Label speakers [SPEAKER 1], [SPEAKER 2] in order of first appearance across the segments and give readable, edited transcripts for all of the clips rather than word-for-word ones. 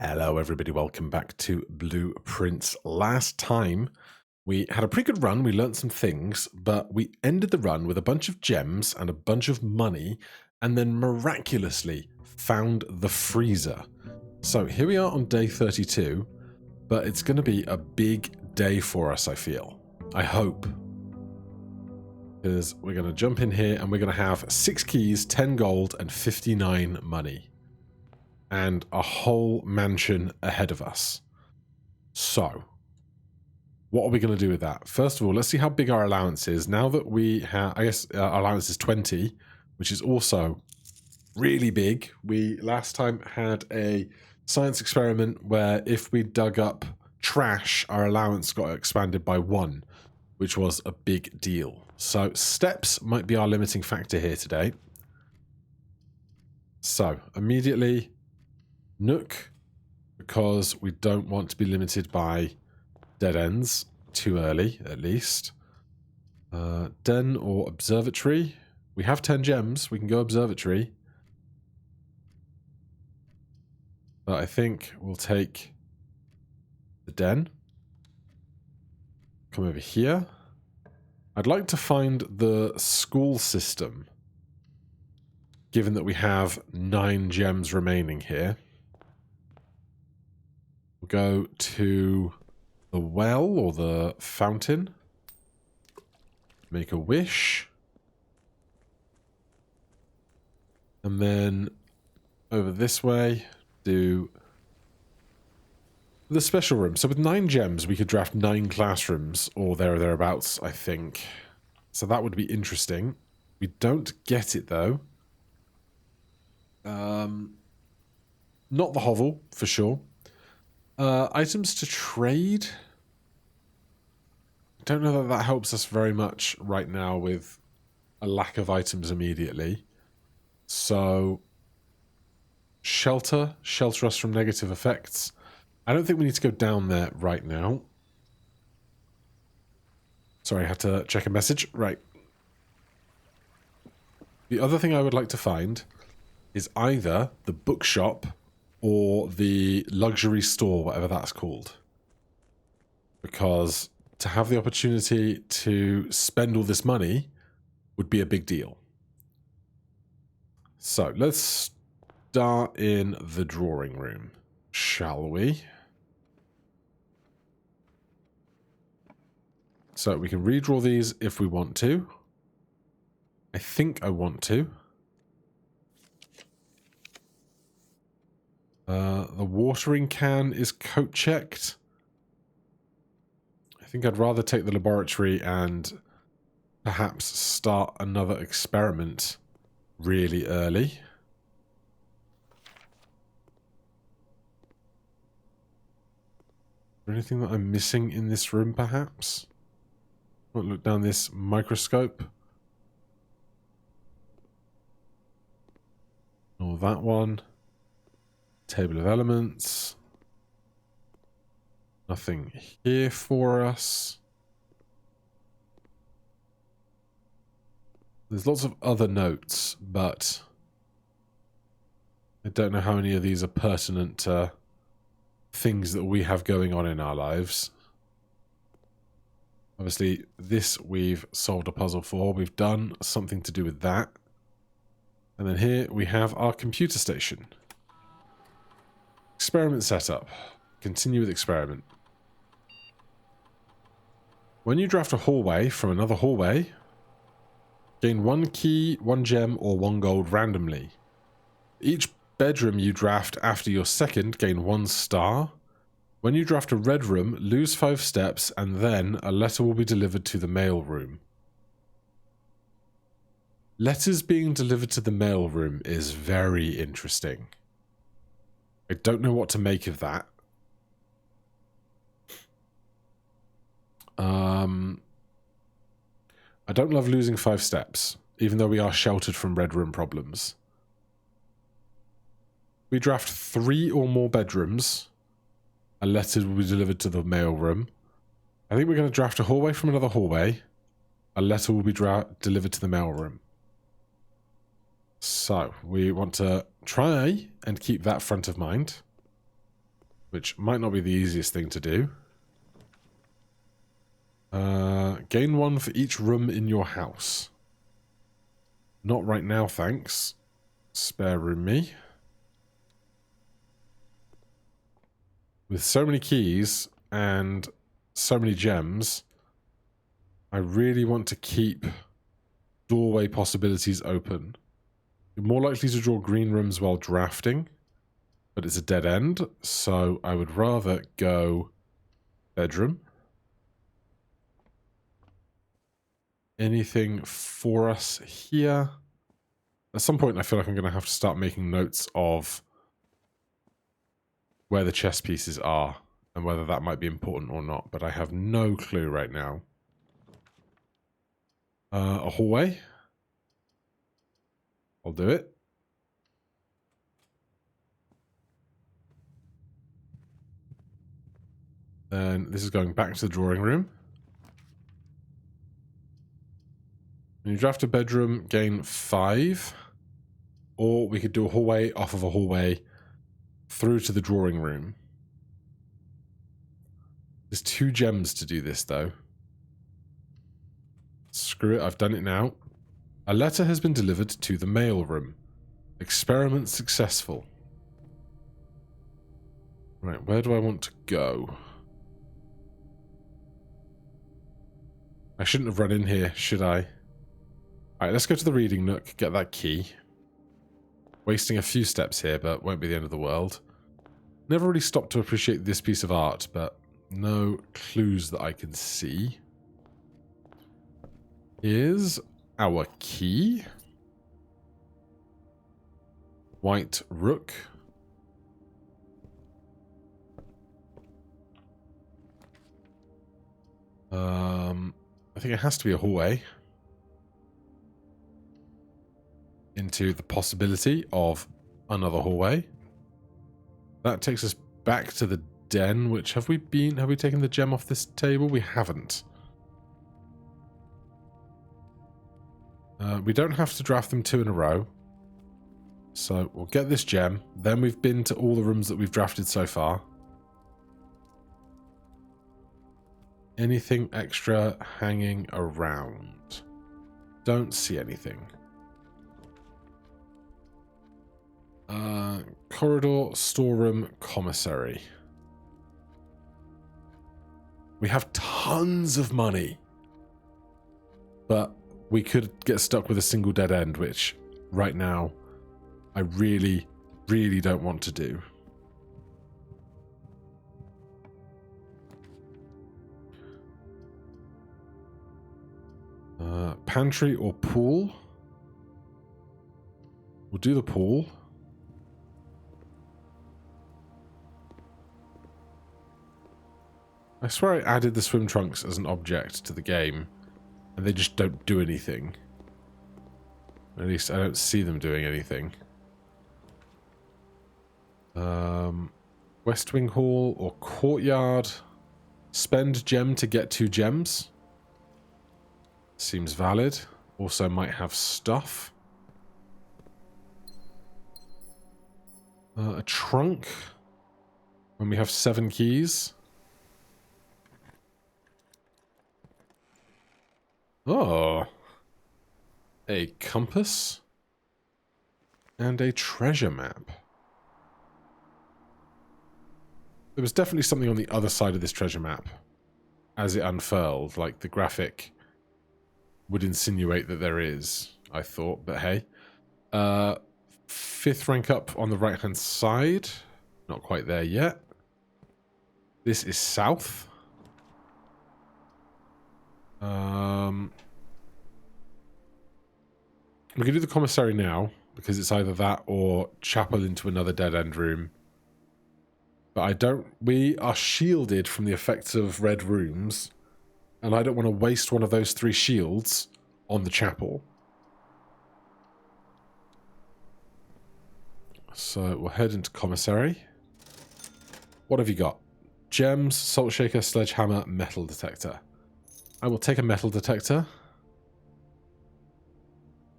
[SPEAKER 1] Hello everybody, welcome back to Blueprints. Last time we had a pretty good run, we learned some things, but we ended the run with a bunch of gems and a bunch of money, and then miraculously found the freezer. So here we are on day 32, but it's going to be a big day for us, I feel. I hope. Because we're going to jump in here and we're going to have 6 keys, 10 gold, and 59 money. And a whole mansion ahead of us. So, what are we going to do with that? First of all, let's see how big our allowance is. Now that we have, I guess our allowance is 20, which is also really big. We last time had a science experiment where if we dug up trash, our allowance got expanded by 1, which was a big deal. So, steps might be our limiting factor here today. So, immediately, Nook, because we don't want to be limited by dead ends too early, at least. Den or observatory. We have 10 gems. We can go observatory. But I think we'll take the den. Come over here. I'd like to find the school system, given that we have 9 gems remaining here. We'll go to the well or the fountain. Make a wish. And then over this way, do the special room. So with 9 gems, we could draft 9 classrooms or there or thereabouts, I think. So that would be interesting. We don't get it though. Not the hovel, for sure. Items to trade. I don't know that that helps us very much right now with a lack of items immediately. So, shelter us from negative effects. I don't think we need to go down there right now. Sorry, I had to check a message. Right. The other thing I would like to find is either the bookshop or the luxury store, whatever that's called. Because to have the opportunity to spend all this money would be a big deal. So, let's start in the drawing room, shall we? So, we can redraw these if we want to. I think I want to. The watering can is coat checked. I think I'd rather take the laboratory and perhaps start another experiment really early. Is there anything that I'm missing in this room, perhaps? I'll look down this microscope. Or that one. Table of elements. Nothing here for us. There's lots of other notes, but I don't know how many of these are pertinent to things that we have going on in our lives. Obviously, this we've solved a puzzle for. We've done something to do with that. And then here we have our computer station. Experiment setup. Continue with experiment. When you draft a hallway from another hallway, gain 1 key, 1 gem, or 1 gold randomly. Each bedroom you draft after your second, gain 1 star. When you draft a red room, lose 5 steps, and then a letter will be delivered to the mail room. Letters being delivered to the mail room is very interesting. I don't know what to make of that. I don't love losing 5 steps, even though we are sheltered from red room problems. We draft 3 or more bedrooms. A letter will be delivered to the mail room. I think we're going to draft a hallway from another hallway. A letter will be delivered to the mail room. So, we want to try and keep that front of mind. which might not be the easiest thing to do. Gain 1 for each room in your house. Not right now, thanks. Spare room me. With so many keys and so many gems, I really want to keep doorway possibilities open. You're more likely to draw green rooms while drafting, but it's a dead end, so I would rather go bedroom. Anything for us here? At some point, I feel like I'm going to have to start making notes of where the chess pieces are and whether that might be important or not, but I have no clue right now. A hallway. I'll do it. Then this is going back to the drawing room. When you draft a bedroom, gain 5. Or we could do a hallway off of a hallway through to the drawing room. There's 2 gems to do this, though. Screw it, I've done it now. A letter has been delivered to the mail room. Experiment successful. Right, where do I want to go? I shouldn't have run in here, should I? Alright, let's go to the reading nook, get that key. Wasting a few steps here, but won't be the end of the world. Never really stopped to appreciate this piece of art, but no clues that I can see. Here's our key. White rook. I think it has to be a hallway into the possibility of another hallway. That takes us back to the den, which have we taken the gem off this table? We haven't. We don't have to draft them 2 in a row. So we'll get this gem. Then we've been to all the rooms that we've drafted so far. Anything extra hanging around? Don't see anything. Corridor, storeroom, commissary. We have tons of money. But we could get stuck with a single dead end, which right now I really, really don't want to do. Pantry or pool? We'll do the pool. I swear I added the swim trunks as an object to the game, and they just don't do anything. At least I don't see them doing anything. West Wing Hall or Courtyard. Spend gem to get 2 gems. Seems valid. Also might have stuff. A trunk. When we have 7 keys. Oh. A compass. And a treasure map. There was definitely something on the other side of this treasure map as it unfurled. Like, the graphic would insinuate that there is, I thought, but hey. 5th rank up on the right-hand side. Not quite there yet. This is south. We can do the commissary now, because it's either that or chapel into another dead-end room. But we are shielded from the effects of red rooms, and I don't want to waste one of those 3 shields on the chapel. So we'll head into commissary. What have you got? Gems, salt shaker, sledgehammer, metal detector. I will take a metal detector.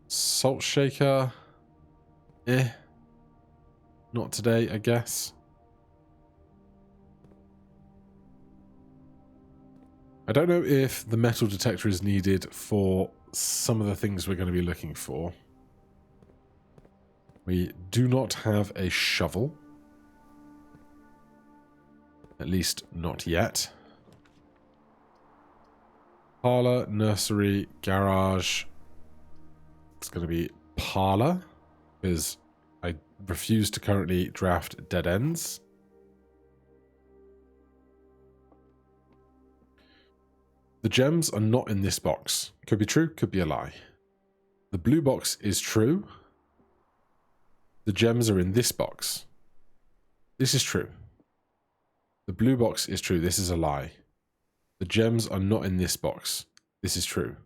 [SPEAKER 1] Salt shaker. Not today, I guess. I don't know if the metal detector is needed for some of the things we're going to be looking for. We do not have a shovel. At least not yet. Parlour, nursery, garage. It's going to be parlour, because I refuse to currently draft dead ends. The gems are not in this box. Could be true, could be a lie. The blue box is true. The gems are in this box. This is true. The blue box is true. This is a lie. The gems are not in this box. This is true.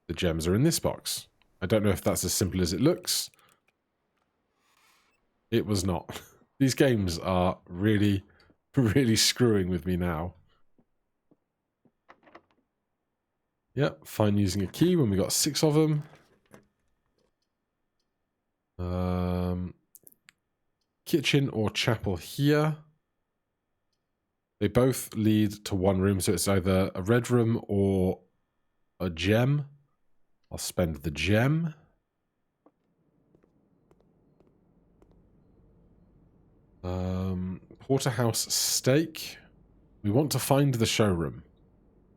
[SPEAKER 1] The gems are in this box. I don't know if that's as simple as it looks. It was not. These games are really, really screwing with me now. Yep, fine using a key when we got 6 of them. Kitchen or chapel here. They both lead to one room, so it's either a red room or a gem. I'll spend the gem. Porterhouse steak. We want to find the showroom.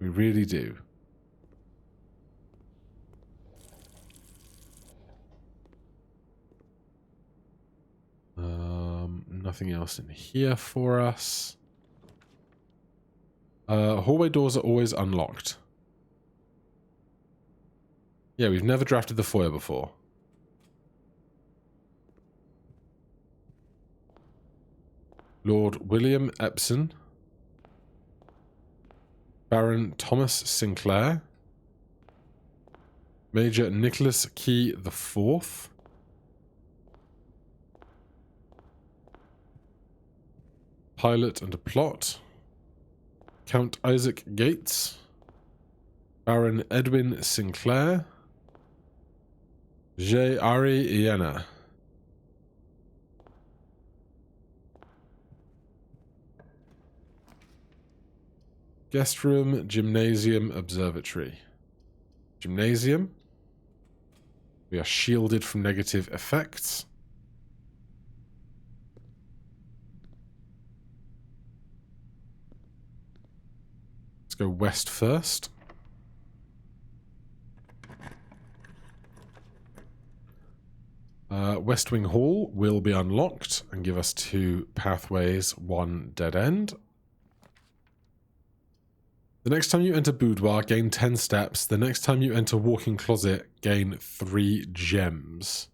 [SPEAKER 1] We really do. Nothing else in here for us. Hallway doors are always unlocked. Yeah, we've never drafted the foyer before. Lord William Epsom. Baron Thomas Sinclair. Major Nicholas Key IV. Pilot and a plot. Count Isaac Gates. Baron Edwin Sinclair. J. Ari Iena. Guest room, gymnasium, observatory. Gymnasium. We are shielded from negative effects. Let's go west first. West Wing Hall will be unlocked and give us 2 pathways, 1 dead end. The next time you enter boudoir, gain 10 steps. The next time you enter walk-in closet, gain 3 gems.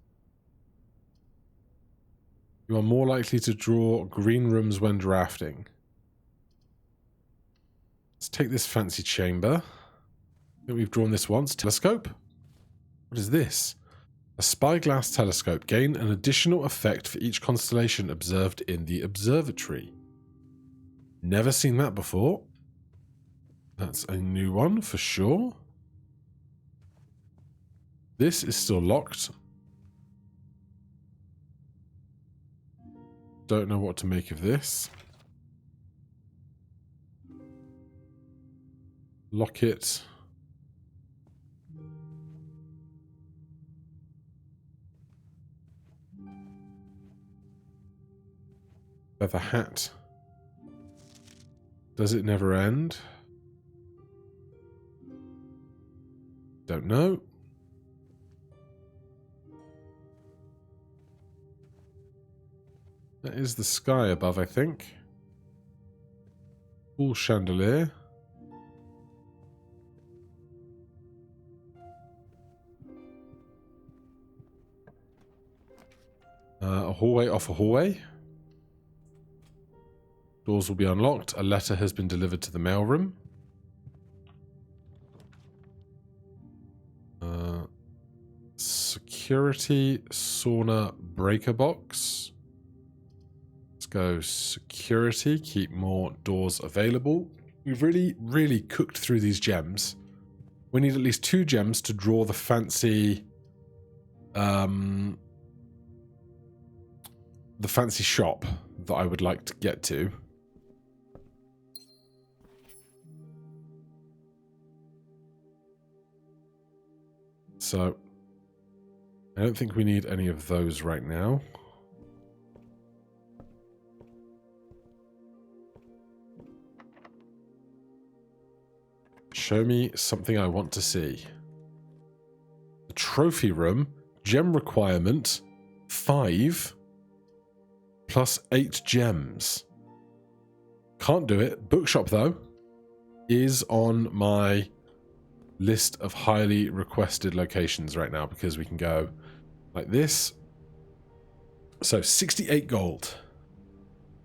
[SPEAKER 1] You are more likely to draw green rooms when drafting. Let's take this fancy chamber. I think we've drawn this once. Telescope? What is this? A spyglass telescope. Gain an additional effect for each constellation observed in the observatory. Never seen that before. That's a new one for sure. This is still locked. Don't know what to make of this. Lock it. Feather hat. Does it never end? Don't know. That is the sky above, I think. Full chandelier. A hallway off a hallway. Doors will be unlocked. A letter has been delivered to the mailroom. Security sauna breaker box. Let's go security. Keep more doors available. We've really cooked through these gems. We need at least 2 gems to draw the fancy shop that I would like to get to. So I don't think we need any of those right now. Show me something I want to see. The trophy room, gem requirement, 5 plus 8 gems. Can't do it. Bookshop, though, is on my list of highly requested locations right now because we can go like this. So 68 gold.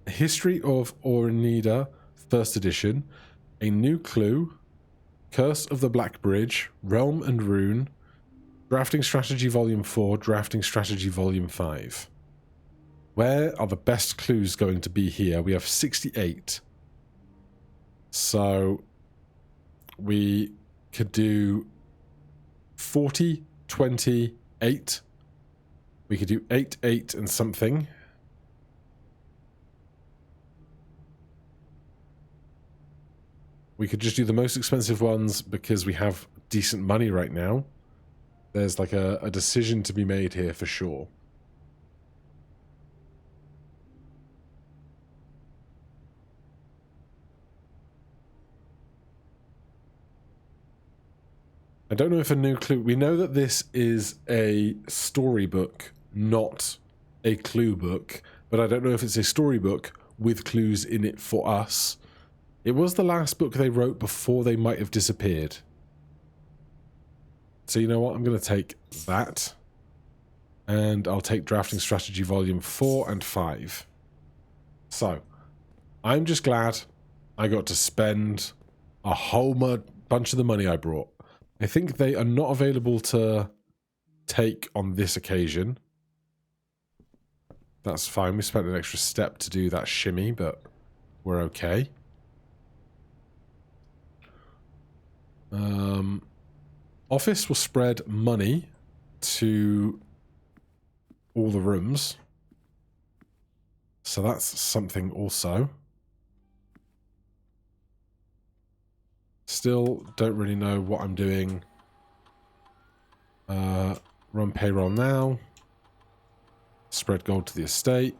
[SPEAKER 1] A History of Orinida, first edition. A New Clue. Curse of the Black Bridge. Realm and Rune. Drafting Strategy Volume 4. Drafting Strategy Volume 5. Where are the best clues going to be here? We have 68. So we could do 40, 20, 8. We could do 8, 8 and something. We could just do the most expensive ones because we have decent money right now. There's like a decision to be made here for sure. I don't know if a new clue... We know that this is a storybook, not a clue book, but I don't know if it's a storybook with clues in it for us. It was the last book they wrote before they might have disappeared. So you know what? I'm going to take that. And I'll take Drafting Strategy Volume 4 and 5. So, I'm just glad I got to spend a whole bunch of the money I brought. I think they are not available to take on this occasion. That's fine. We spent an extra step to do that shimmy, but we're okay. Office will spread money to all the rooms. So that's something also. Still don't really know what I'm doing. Run payroll now. Spread gold to the estate.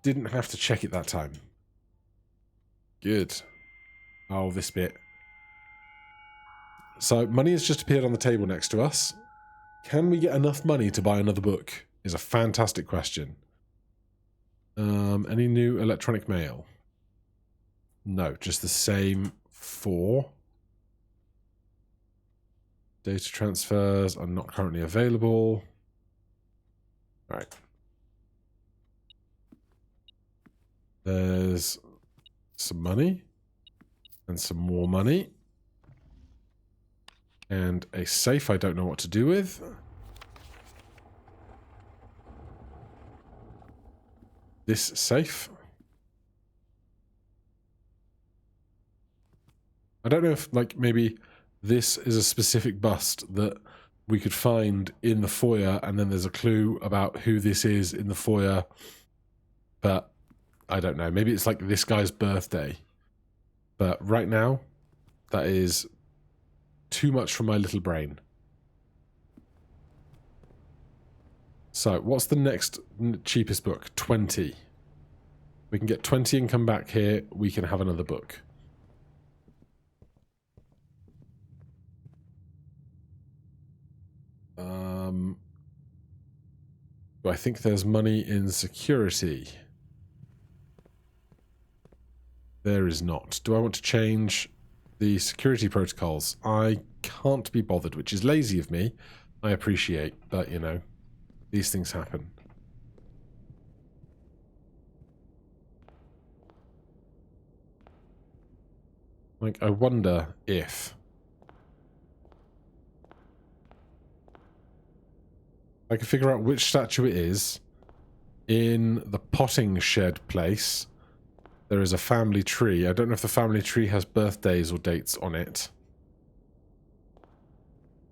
[SPEAKER 1] Didn't have to check it that time. Good. Oh, this bit. So money has just appeared on the table next to us. Can we get enough money to buy another book? Is a fantastic question. Any new electronic mail? No, just the same 4. Data transfers are not currently available. All right. There's some money and some more money and a safe I don't know what to do with. This safe. I don't know if, like, maybe this is a specific bust that we could find in the foyer and then there's a clue about who this is in the foyer. But I don't know. Maybe it's like this guy's birthday. But right now, that is too much for my little brain. So, what's the next cheapest book? 20. We can get 20 and come back here. We can have another book. Do I think there's money in security? There is not. Do I want to change the security protocols? I can't be bothered, which is lazy of me. I appreciate, but, you know, these things happen. Like, I wonder if I can figure out which statue it is. In the potting shed place, there is a family tree. I don't know if the family tree has birthdays or dates on it.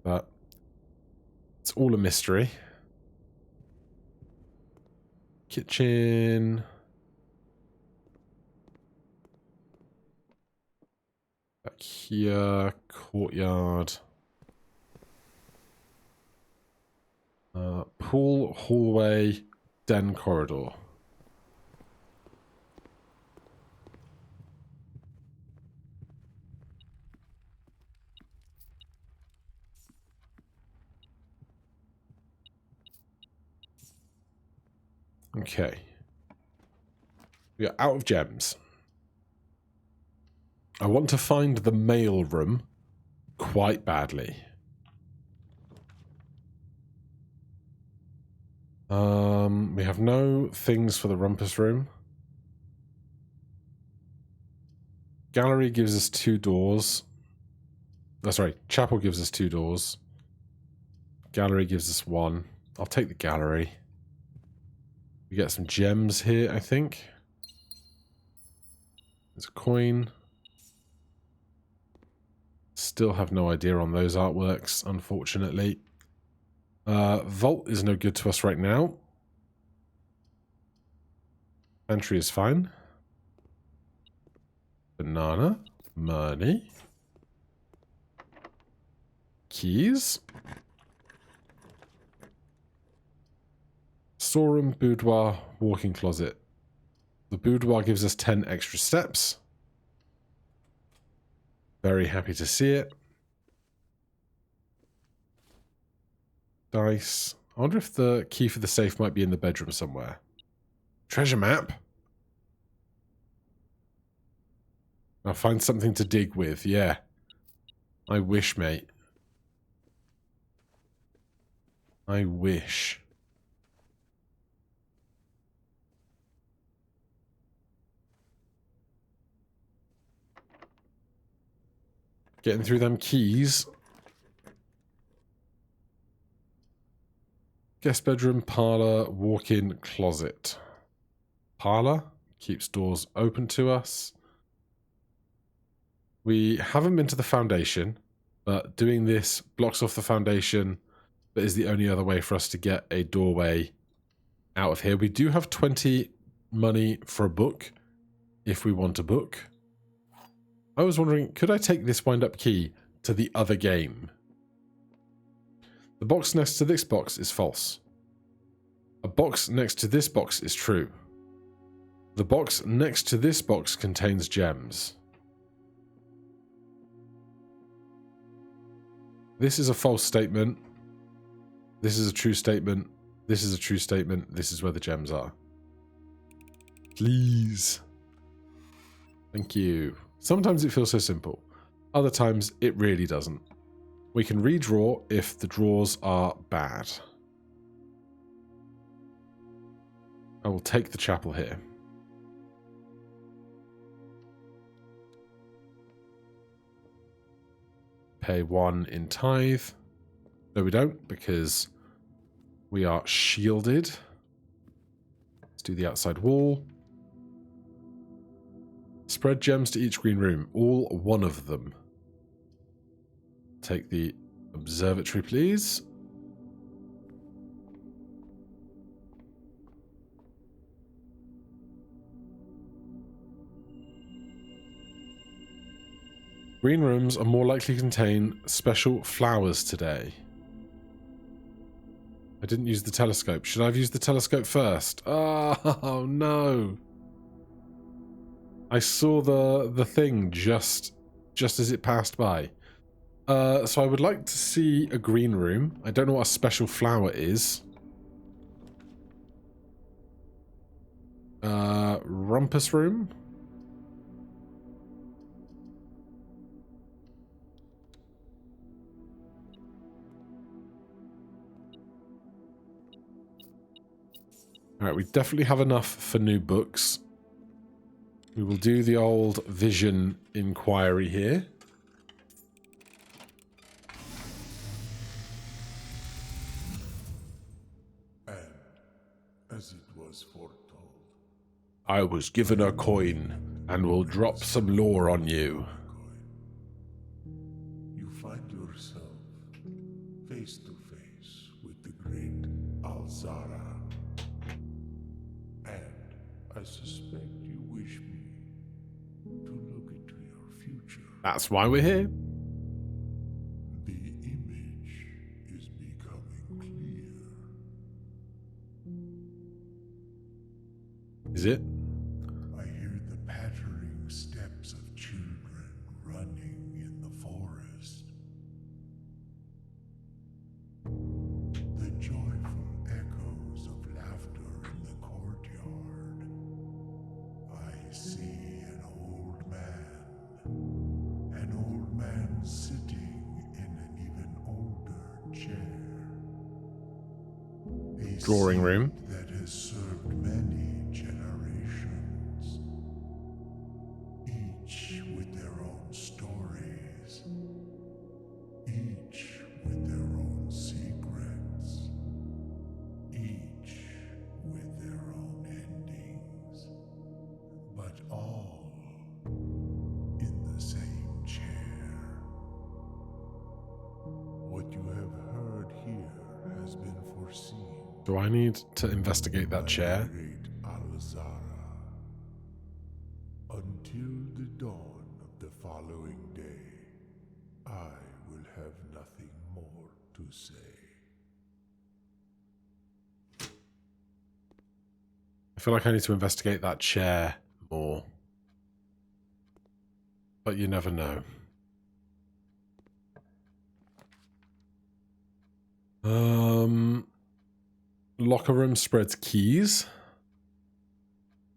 [SPEAKER 1] But it's all a mystery. Kitchen. Kia, courtyard. Pool, hallway, den, corridor. Okay. We are out of gems. I want to find the mail room quite badly. We have no things for the rumpus room. Gallery gives us 2 doors. Oh, sorry, chapel gives us 2 doors. Gallery gives us 1. I'll take the gallery. We get some gems here, I think. There's a coin. Still have no idea on those artworks, unfortunately. Vault is no good to us right now. Entry is fine. Banana. Money. Keys. Storeroom, boudoir, walk-in closet. The boudoir gives us 10 extra steps. Very happy to see it. Dice. I wonder if the key for the safe might be in the bedroom somewhere. Treasure map. I'll find something to dig with, yeah. I wish, mate. I wish. Getting through them keys. Guest bedroom, parlor, walk-in closet. Parlor keeps doors open to us. We haven't been to the foundation, but doing this blocks off the foundation, but is the only other way for us to get a doorway out of here. We do have 20 money for a book, if we want a book. I was wondering, could I take this wind-up key to the other game? The box next to this box is false. A box next to this box is true. The box next to this box contains gems. This is a false statement. This is a true statement. This is a true statement. This is where the gems are. Please. Thank you. Sometimes it feels so simple. Other times it really doesn't. We can redraw if the draws are bad. I will take the chapel here. Pay 1 in tithe. No, we don't, because we are shielded. Let's do the outside wall. Spread gems to each green room. All 1 of them. Take the observatory, please. Green rooms are more likely to contain special flowers today. I didn't use the telescope. Should I have used the telescope first? Oh, no. I saw the thing just as it passed by. So I would like to see a green room. I don't know what a special flower is. Rumpus room. Alright, we definitely have enough for new books. We will do the old vision inquiry here.
[SPEAKER 2] And as it was foretold,
[SPEAKER 1] I was given a coin and will drop some lore on you.
[SPEAKER 2] you find yourself face to face with the great Alzara. And I suspect you wish me to look into your future.
[SPEAKER 1] That's why we're here.
[SPEAKER 2] The image is becoming clear.
[SPEAKER 1] Is it?
[SPEAKER 2] I hear the pattering steps of children running in the forest. The joyful echoes of laughter in the courtyard. I see an old man sitting in an even older chair. A
[SPEAKER 1] Drawing room.
[SPEAKER 2] seed that has served many generations, each with their own stories, each with their own secrets, each with their own endings, but all in the same chair. What you have heard here has been foreseen.
[SPEAKER 1] Do I need to investigate that chair?
[SPEAKER 2] Great Al-Zara. Until the dawn of the following day, I will have nothing more to say.
[SPEAKER 1] I feel like I need to investigate that chair more. But you never know. Locker room spreads keys.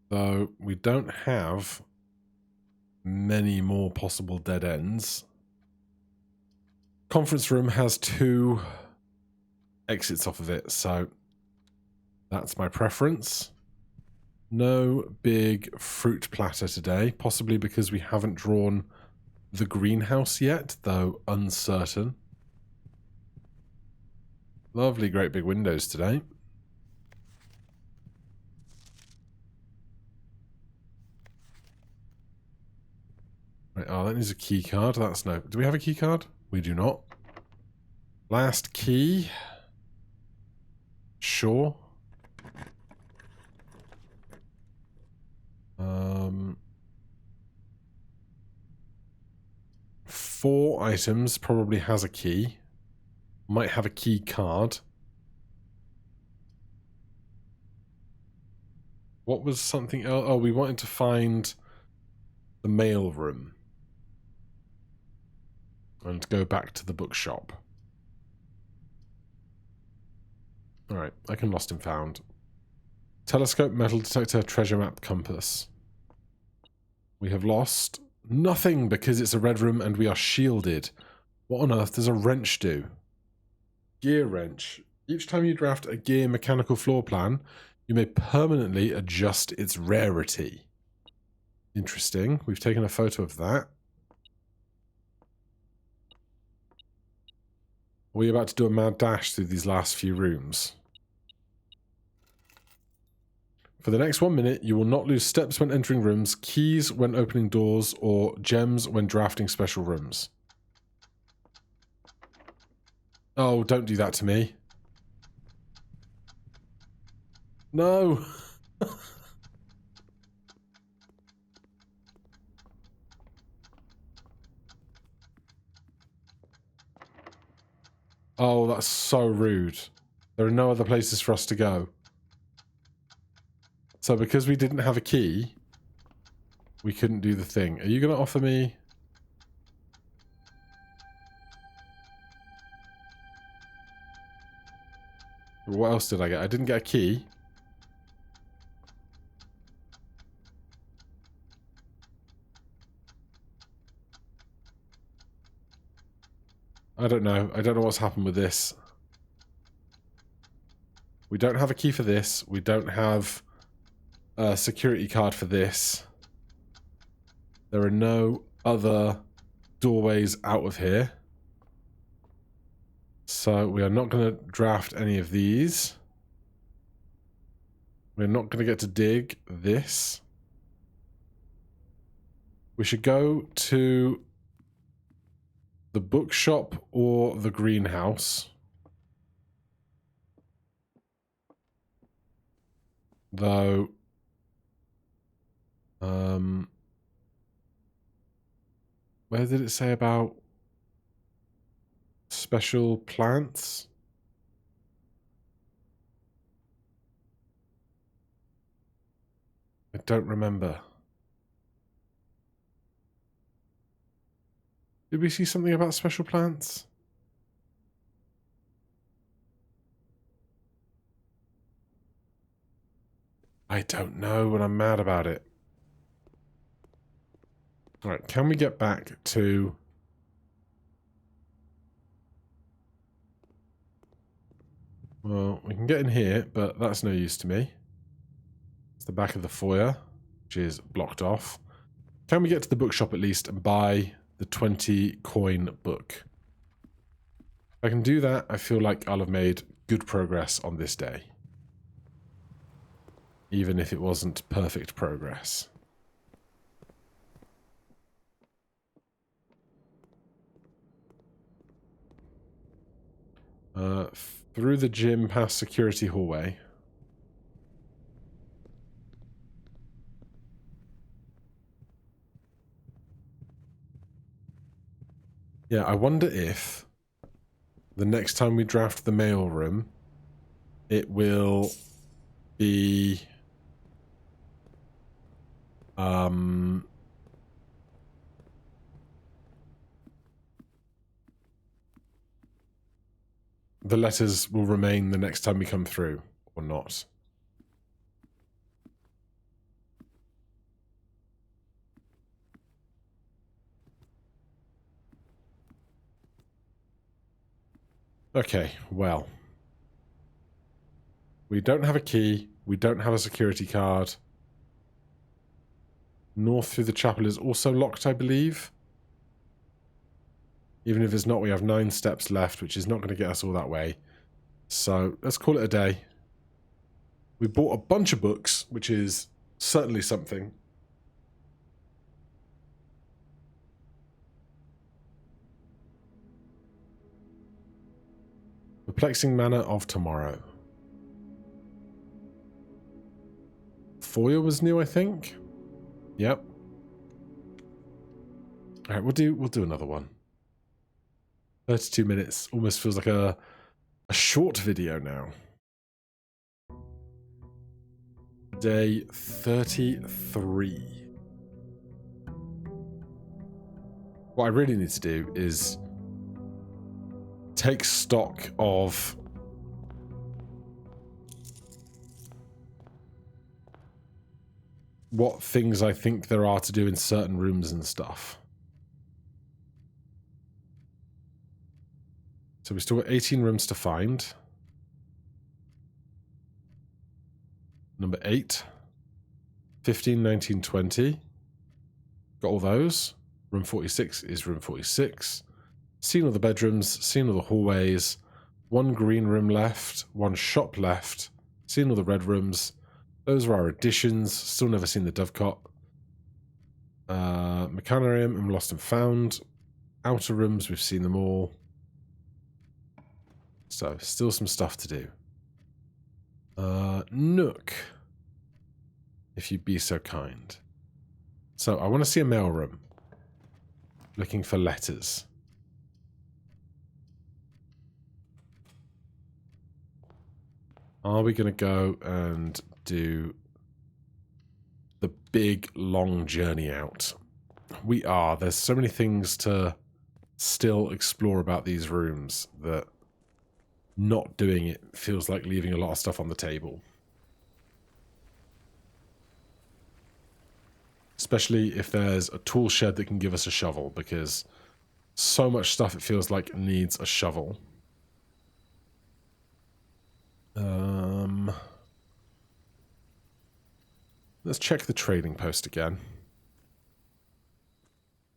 [SPEAKER 1] Though we don't have many more possible dead ends. Conference room has 2 exits off of it, so that's my preference. No big fruit platter today, possibly because we haven't drawn the greenhouse yet, though uncertain. Lovely great big windows today. Right, oh, that needs a key card. That's no... Do we have a key card? We do not. Last key. Sure. 4 items probably has a key. Might have a key card. What was something else? Oh, we wanted to find the mail room. And go back to the bookshop. Alright, I can lost and found. Telescope, metal detector, treasure map, compass. We have lost nothing because it's a red room and we are shielded. What on earth does a wrench do? Gear wrench. Each time you draft a gear mechanical floor plan, you may permanently adjust its rarity. Interesting. We've taken a photo of that. Are we about to do a mad dash through these last few rooms? For the next 1 minute, you will not lose steps when entering rooms, keys when opening doors, or gems when drafting special rooms. Oh, don't do that to me. No! Oh, that's so rude. There are no other places for us to go. So because we didn't have a key, we couldn't do the thing. Are you going to offer me... What else did I get? I didn't get a key. I don't know. I don't know what's happened with this. We don't have a key for this. We don't have a security card for this. There are no other doorways out of here. So we are not going to draft any of these. We're not going to get to dig this. We should go to the bookshop or the greenhouse. Though, Where did it say about special plants? I don't remember. Did we see something about special plants? I don't know, and I'm mad about it. Alright, can we get back to... Well, we can get in here, but that's no use to me. It's the back of the foyer, which is blocked off. Can we get to the bookshop at least and buy the 20 coin book? If I can do that, I feel like I'll have made good progress on this day. Even if it wasn't perfect progress. Through the gym past security hallway. Yeah, I wonder if the next time we draft the mail room, it will be the letters will remain the next time we come through, or not. Okay, well. We don't have a key. We don't have a security card. North through the chapel is also locked, I believe. Even if it's not, we have 9 steps left, which is not going to get us all that way. So, let's call it a day. We bought a bunch of books, which is certainly something. Perplexing Manner of Tomorrow. Foyer was new, I think. Yep. Alright, we'll do another one. 32 minutes. Almost feels like a short video now. Day 33. What I really need to do is take stock of what things I think there are to do in certain rooms and stuff. So we still got 18 rooms to find. Number 8. 15, 19, 20. Got all those. Room 46 is room 46. Seen all the bedrooms, seen all the hallways. 1 green room left, 1 shop left. Seen all the red rooms. Those are our additions. Still never seen the Dovecot. Mechanarium and Lost and Found. Outer rooms, we've seen them all. So, still some stuff to do. Nook. If you'd be so kind. So, I want to see a mailroom. Looking for letters. Are we going to go and do the big, long journey out? We are. There's so many things to still explore about these rooms that not doing it feels like leaving a lot of stuff on the table. Especially if there's a tool shed that can give us a shovel, because so much stuff it feels like needs a shovel. Let's check the trading post again.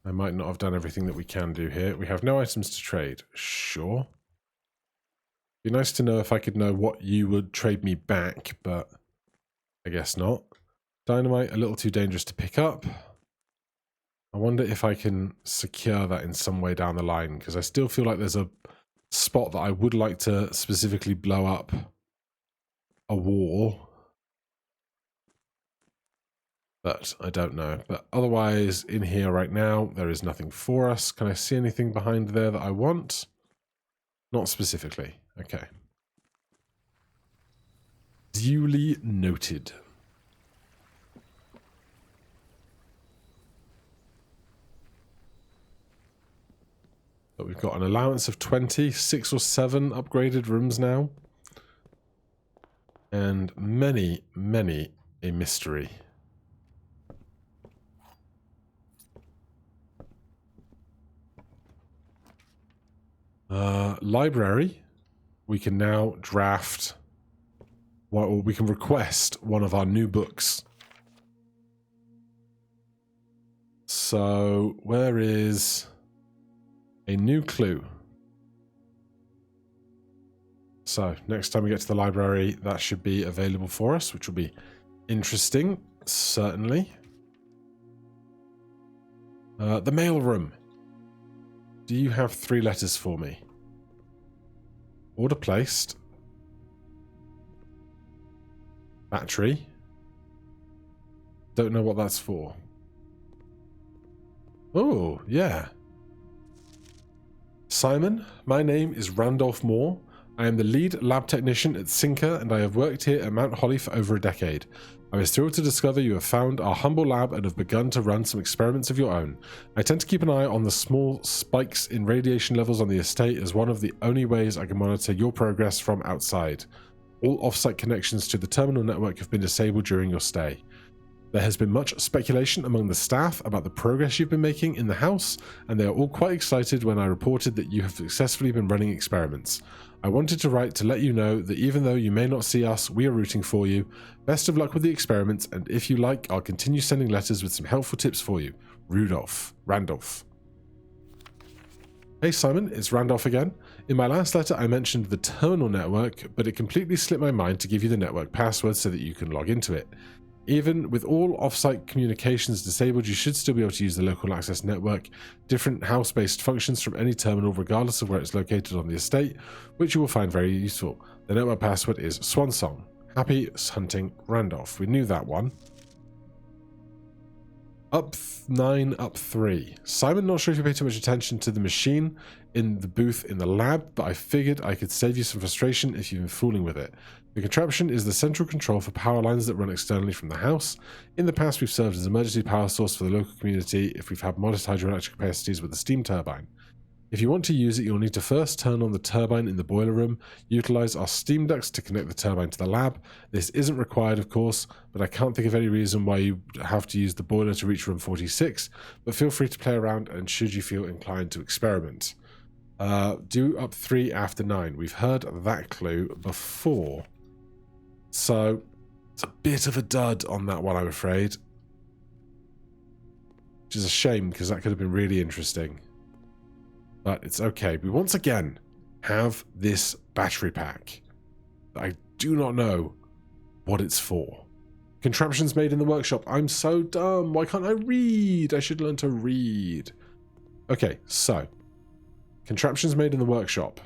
[SPEAKER 1] I might not have done everything that we can do here. We have no items to trade. Sure. Be nice to know if I could know what you would trade me back, but I guess not. Dynamite, a little too dangerous to pick up. I wonder if I can secure that in some way down the line, because I still feel like there's a spot that I would like to specifically blow up a wall. But I don't know. But otherwise, in here right now, there is nothing for us. Can I see anything behind there that I want? Not specifically. Okay. Duly noted. But we've got an allowance of 20, 6 or 7 upgraded rooms now. And many, many a mystery. Library. We can now draft, or we can request one of our new books. So, where is a new clue? So, next time we get to the library, that should be available for us, which will be interesting, certainly. The mail room. Do you have 3 letters for me? Order placed. Battery. Don't know what that's for. Oh, yeah. Simon, my name is Randolph Moore. I am the lead lab technician at Sinker, and I have worked here at Mount Holly for over a decade. I was thrilled to discover you have found our humble lab and have begun to run some experiments of your own. I tend to keep an eye on the small spikes in radiation levels on the estate as one of the only ways I can monitor your progress from outside. All off-site connections to the terminal network have been disabled during your stay. There has been much speculation among the staff about the progress you've been making in the house, and they are all quite excited when I reported that you have successfully been running experiments. I wanted to write to let you know that even though you may not see us, we are rooting for you. Best of luck with the experiments, and if you like, I'll continue sending letters with some helpful tips for you. Randolph. Hey Simon, it's Randolph again. In my last letter I mentioned the terminal network, but it completely slipped my mind to give you the network password so that you can log into it. Even with all off-site communications disabled, you should still be able to use the local access network, different house-based functions from any terminal regardless of where it's located on the estate, which you will find very useful. The network password is Swansong. Happy hunting, Randolph. We knew that one. Up 9, up 3. Simon, not sure if you pay too much attention to the machine in the booth in the lab, but I figured I could save you some frustration if you've been fooling with it. The contraption is the central control for power lines that run externally from the house. In the past, we've served as an emergency power source for the local community if we've had modest hydroelectric capacities with a steam turbine. If you want to use it, you'll need to first turn on the turbine in the boiler room, utilize our steam ducts to connect the turbine to the lab. This isn't required, of course, but I can't think of any reason why you have to use the boiler to reach room 46, but feel free to play around and should you feel inclined to experiment. Do up 3 after 9. We've heard that clue before. So, it's a bit of a dud on that one, I'm afraid. Which is a shame, because that could have been really interesting. But it's okay. We once again have this battery pack. I do not know what it's for. Contraptions made in the workshop. I'm so dumb. Why can't I read? I should learn to read. Okay, so. Contraptions made in the workshop.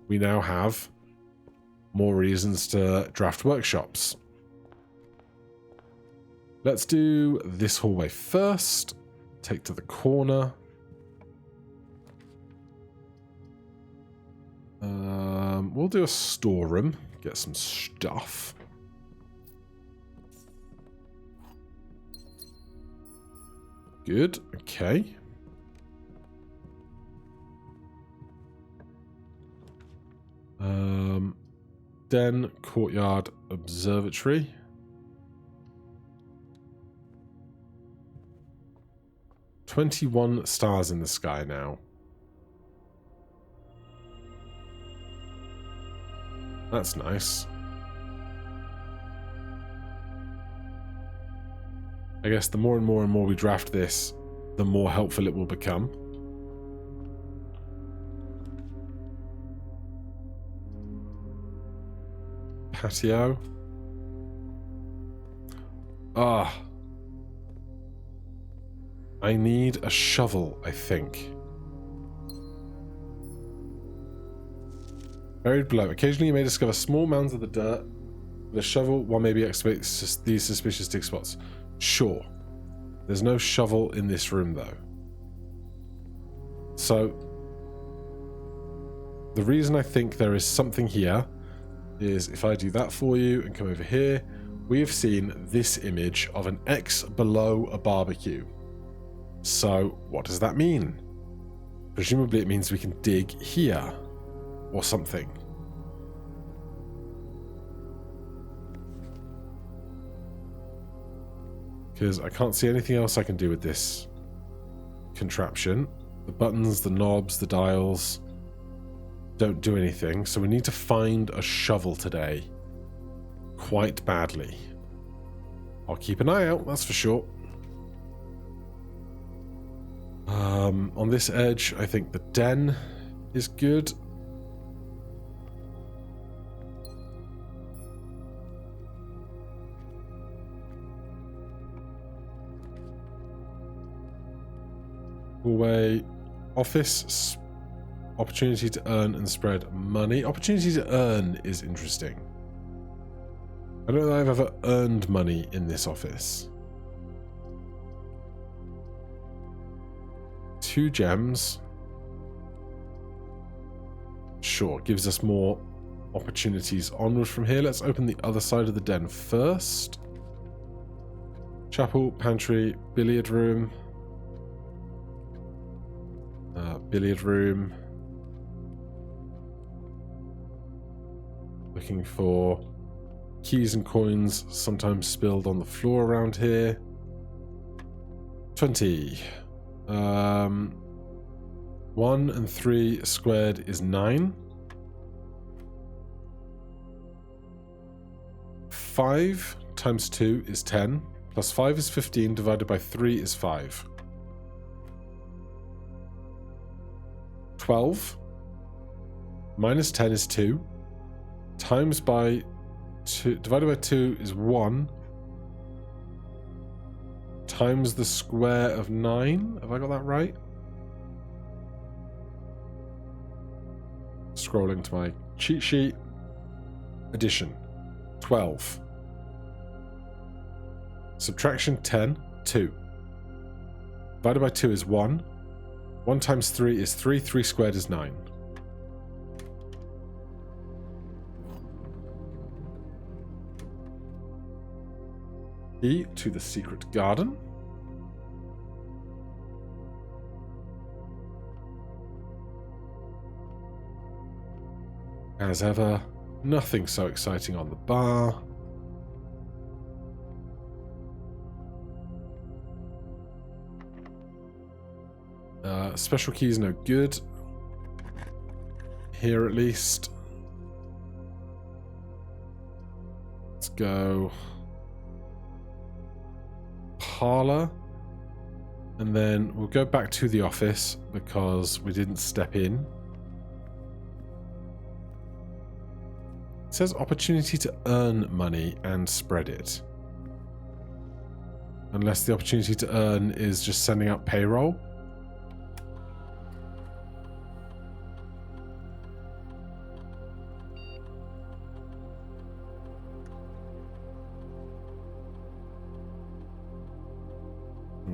[SPEAKER 1] We now have more reasons to draft workshops. Let's do this hallway first. Take to the corner. We'll do a storeroom. Get some stuff. Good. Okay. Den, courtyard, observatory. $21 stars in the sky now. That's nice. I guess the more and more we draft this, the more helpful it will become. Patio. I need a shovel, I think. Buried below. Occasionally you may discover small mounds of the dirt The shovel, one maybe expects these suspicious dig spots. Sure. There's no shovel in this room, though. So, the reason I think there is something here is if I do that for you and come over here, we have seen this image of an X below a barbecue. So, what does that mean? Presumably it means we can dig here or something. Because I can't see anything else I can do with this contraption. The buttons, the knobs, the dials don't do anything. So we need to find a shovel today. Quite badly. I'll keep an eye out, that's for sure. On this edge, I think the den is good. Hallway, office, opportunity to earn and spread money. Opportunity to earn is interesting. I don't know that I've ever earned money in this office. 2 gems. Sure, gives us more opportunities onward from here. Let's open the other side of the den first. Chapel, pantry, billiard room. Billiard room. Looking for keys and coins, sometimes spilled on the floor around here. 20. 1 and 3 squared is 9. 5 times 2 is 10. Plus 5 is 15. Divided by 3 is 5. 12 minus 10 is 2. Times by 2, divided by 2 is 1. Times the square of 9. Have I got that right? Scrolling to my cheat sheet. Addition. 12. Subtraction 10. 2. Divided by 2 is 1. 1 times 3 is 3. 3 squared is 9. Key to the secret garden. As ever, nothing so exciting on the bar. Special key is no good. Here at least. Let's go parlor. And then we'll go back to the office because we didn't step in. It says opportunity to earn money and spread it. Unless the opportunity to earn is just sending out payroll.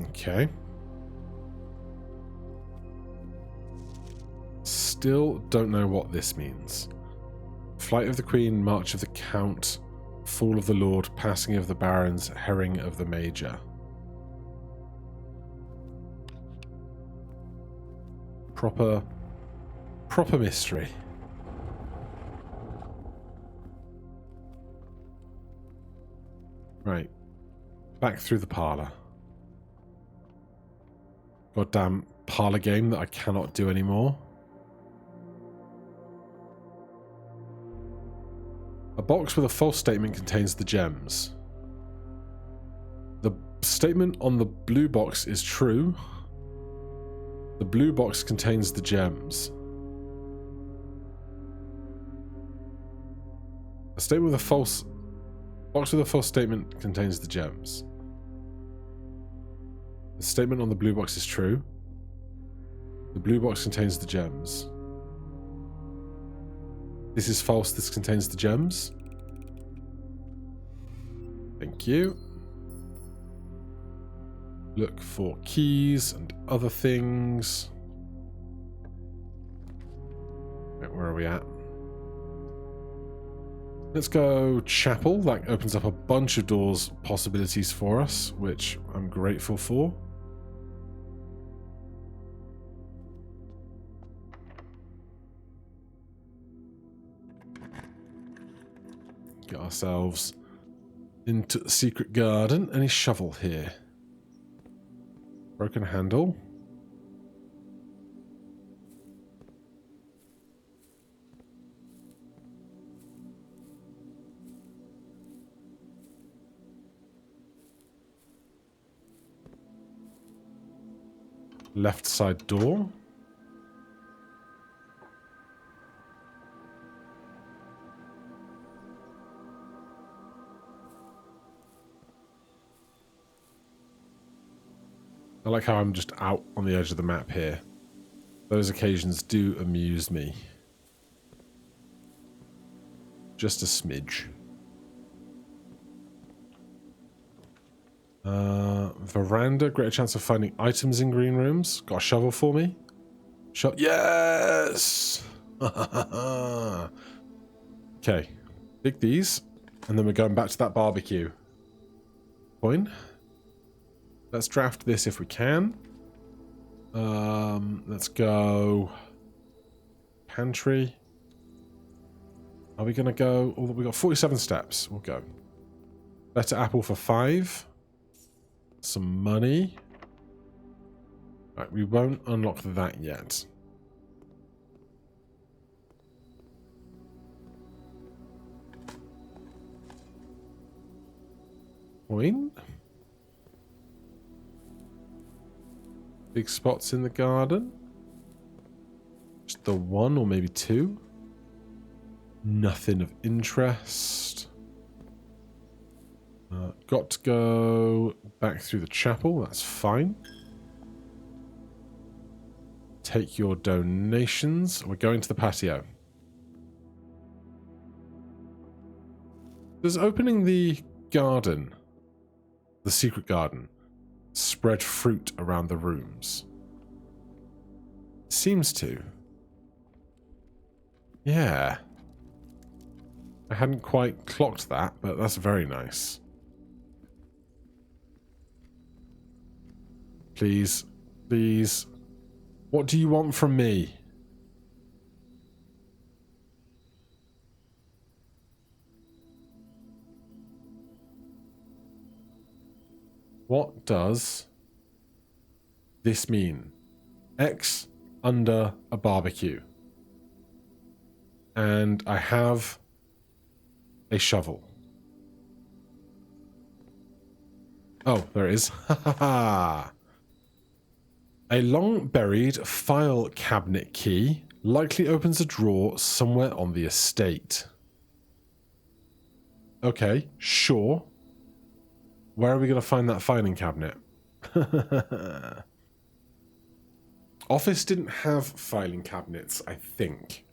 [SPEAKER 1] Okay. Still don't know what this means. Flight of the Queen, March of the Count, Fall of the Lord, Passing of the Barons, Herring of the Major. Proper mystery. Right. Back through the parlor. Goddamn parlor game that I cannot do anymore. A box with a false statement contains the gems. The statement on the blue box is true. The blue box contains the gems. A statement with a false box with a false statement contains the gems. The statement on the blue box is true. The blue box contains the gems. This is false, this contains the gems. Thank you. Look for keys and other things. Wait, where are we at? Let's go chapel. That opens up a bunch of doors possibilities for us, which I'm grateful for. Get ourselves into the secret garden. Any shovel here? Broken handle. Left side door. I like how I'm just out on the edge of the map here. Those occasions do amuse me. Just a smidge. Veranda, greater chance of finding items in green rooms. Got a shovel for me? Yes! Okay. Dig these. And then we're going back to that barbecue. Coin. Let's draft this if we can. Let's go... Pantry. Are we going to go... Oh, we got 47 steps. We'll go. Better apple for 5. Some money. Right, we won't unlock that yet. Coin. Big spots in the garden. Just the one or maybe 2. Nothing of interest. Got to go back through the chapel. That's fine. Take your donations. We're going to the patio. Does opening the garden, the secret garden, spread fruit around the rooms? Seems to. Yeah. I hadn't quite clocked that, but that's very nice. Please. Please. What do you want from me? What does this mean? X under a barbecue. And I have a shovel. Oh, there it is. Ha ha ha. A long-buried file cabinet key likely opens a drawer somewhere on the estate. Okay, sure. Where are we going to find that filing cabinet? Office didn't have filing cabinets, I think.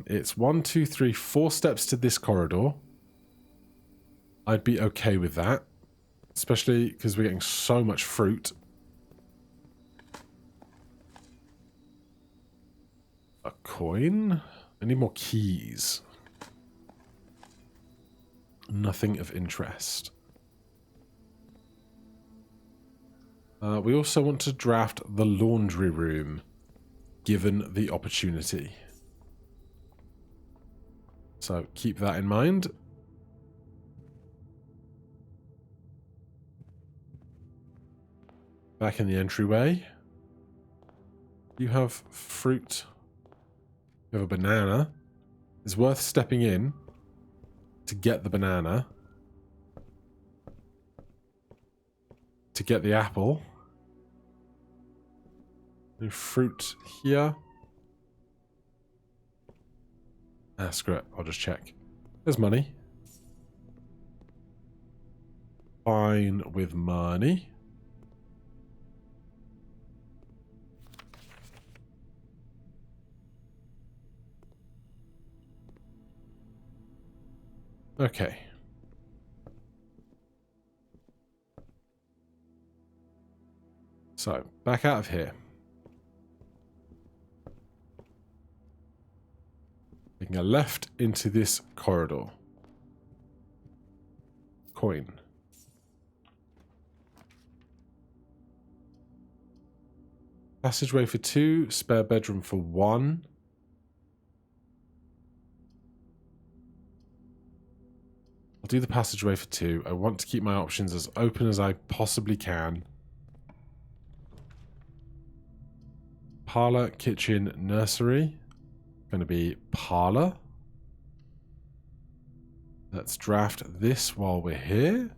[SPEAKER 1] It's 1, 2, 3, 4 steps to this corridor. I'd be okay with that. Especially because we're getting so much fruit. A coin? I need more keys. Nothing of interest. We also want to draft the laundry room, given the opportunity. So keep that in mind. Back in the entryway. You have fruit. You have a banana. It's worth stepping in to get the banana. To get the apple. No fruit here. Ah, screw it. I'll just check. There's money. Fine with money. Okay. So, back out of here. Taking a left into this corridor. Coin. Passageway for 2, spare bedroom for 1. I'll do the passageway for 2. I want to keep my options as open as I possibly can. Parlor, kitchen, nursery. Going to be parlor. Let's draft this while we're here.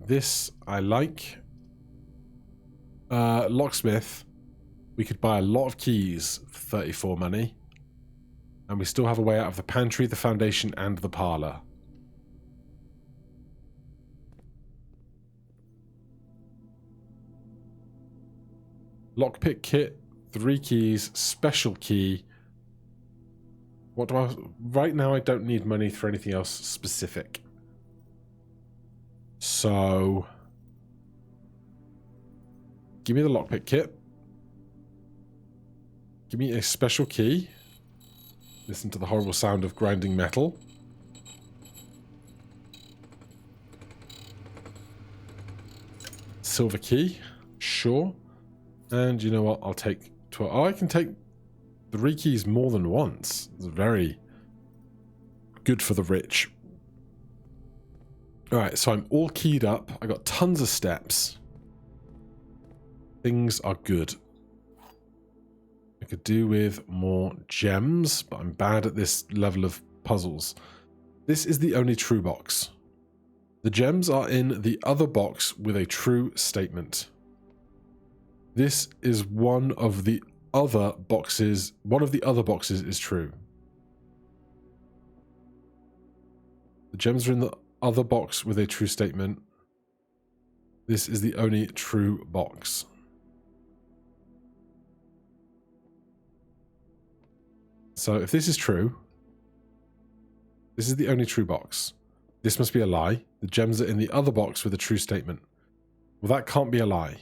[SPEAKER 1] This I like. Locksmith. We could buy a lot of keys for 34 money. And we still have a way out of the pantry, the foundation, and the parlor. Lockpick kit, 3 keys, special key. What do I... Right now I don't need money for anything else specific. So... Give me the lockpick kit. Give me a special key. Listen to the horrible sound of grinding metal. Silver key. Sure. And you know what? I'll take 12. Oh, I can take 3 keys more than once. It's very good for the rich. Alright, so I'm all keyed up. I got tons of steps. Things are good. I could do with more gems, but I'm bad at this level of puzzles. This is the only true box. The gems are in the other box with a true statement. This is one of the other boxes. One of the other boxes is true. The gems are in the other box with a true statement. This is the only true box. So if this is true, this is the only true box. This must be a lie. The gems are in the other box with a true statement. Well, that can't be a lie.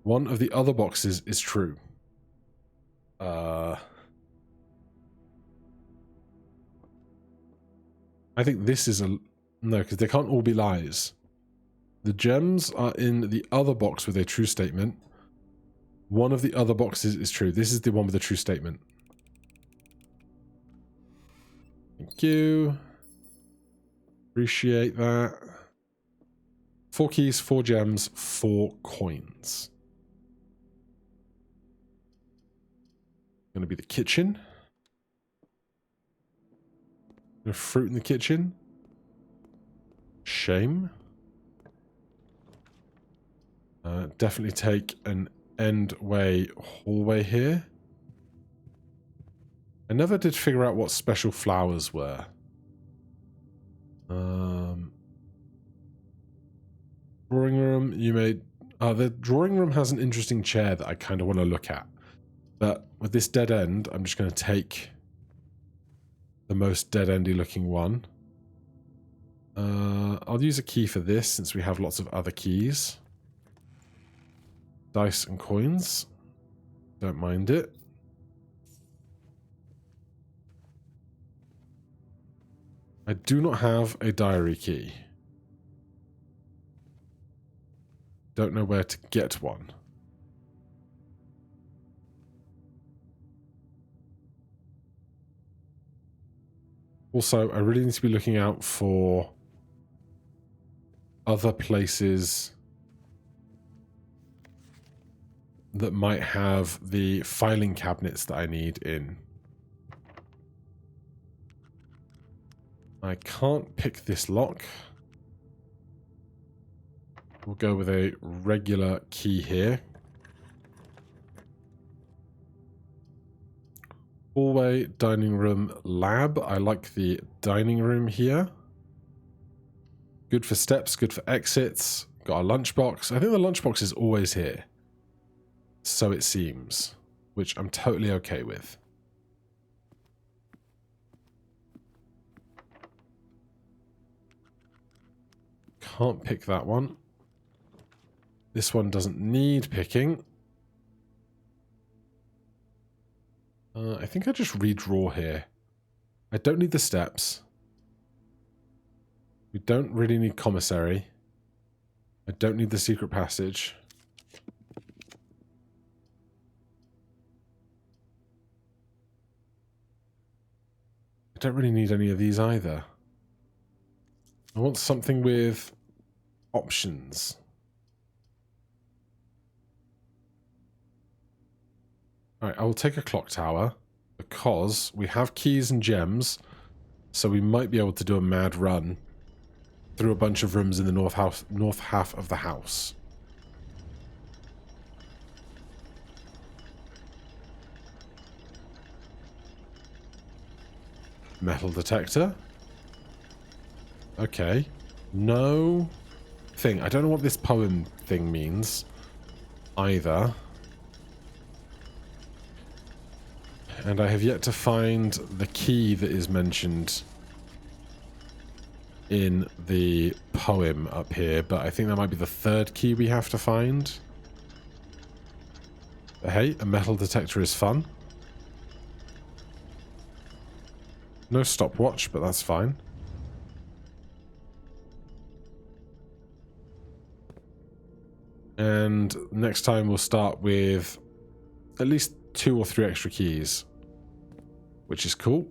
[SPEAKER 1] One of the other boxes is true. I think this is a... No, because they can't all be lies. The gems are in the other box with a true statement. One of the other boxes is true. This is the one with the true statement. Thank you. Appreciate that. 4 keys, 4 gems, 4 coins. Going to be the kitchen. No fruit in the kitchen. Shame. Definitely take an end-way hallway here. I never did figure out what special flowers were. Drawing room, you made... the drawing room has an interesting chair that I kind of want to look at. But with this dead end, I'm just going to take the most dead-endy looking one. I'll use a key for this since we have lots of other keys. Dice and coins. Don't mind it. I do not have a diary key. Don't know where to get one. Also, I really need to be looking out for other places that might have the filing cabinets that I need in. I can't pick this lock. We'll go with a regular key here. Hallway, dining room, lab. I like the dining room here. Good for steps, good for exits. Got a lunchbox. I think the lunchbox is always here. So it seems. Which I'm totally okay with. Can't pick that one. This one doesn't need picking. I think I just redraw here. I don't need the steps. We don't really need commissary. I don't need the secret passage. I don't really need any of these either. I want something with options. Alright, I will take a clock tower because we have keys and gems, so we might be able to do a mad run through a bunch of rooms in the north half of the house. Metal detector. Okay. No thing. I don't know what this poem thing means either. And I have yet to find the key that is mentioned in the poem up here, but I think that might be the third key we have to find. But hey, a metal detector is fun. No stopwatch, but that's fine. And next time we'll start with at least 2 or 3 extra keys, which is cool.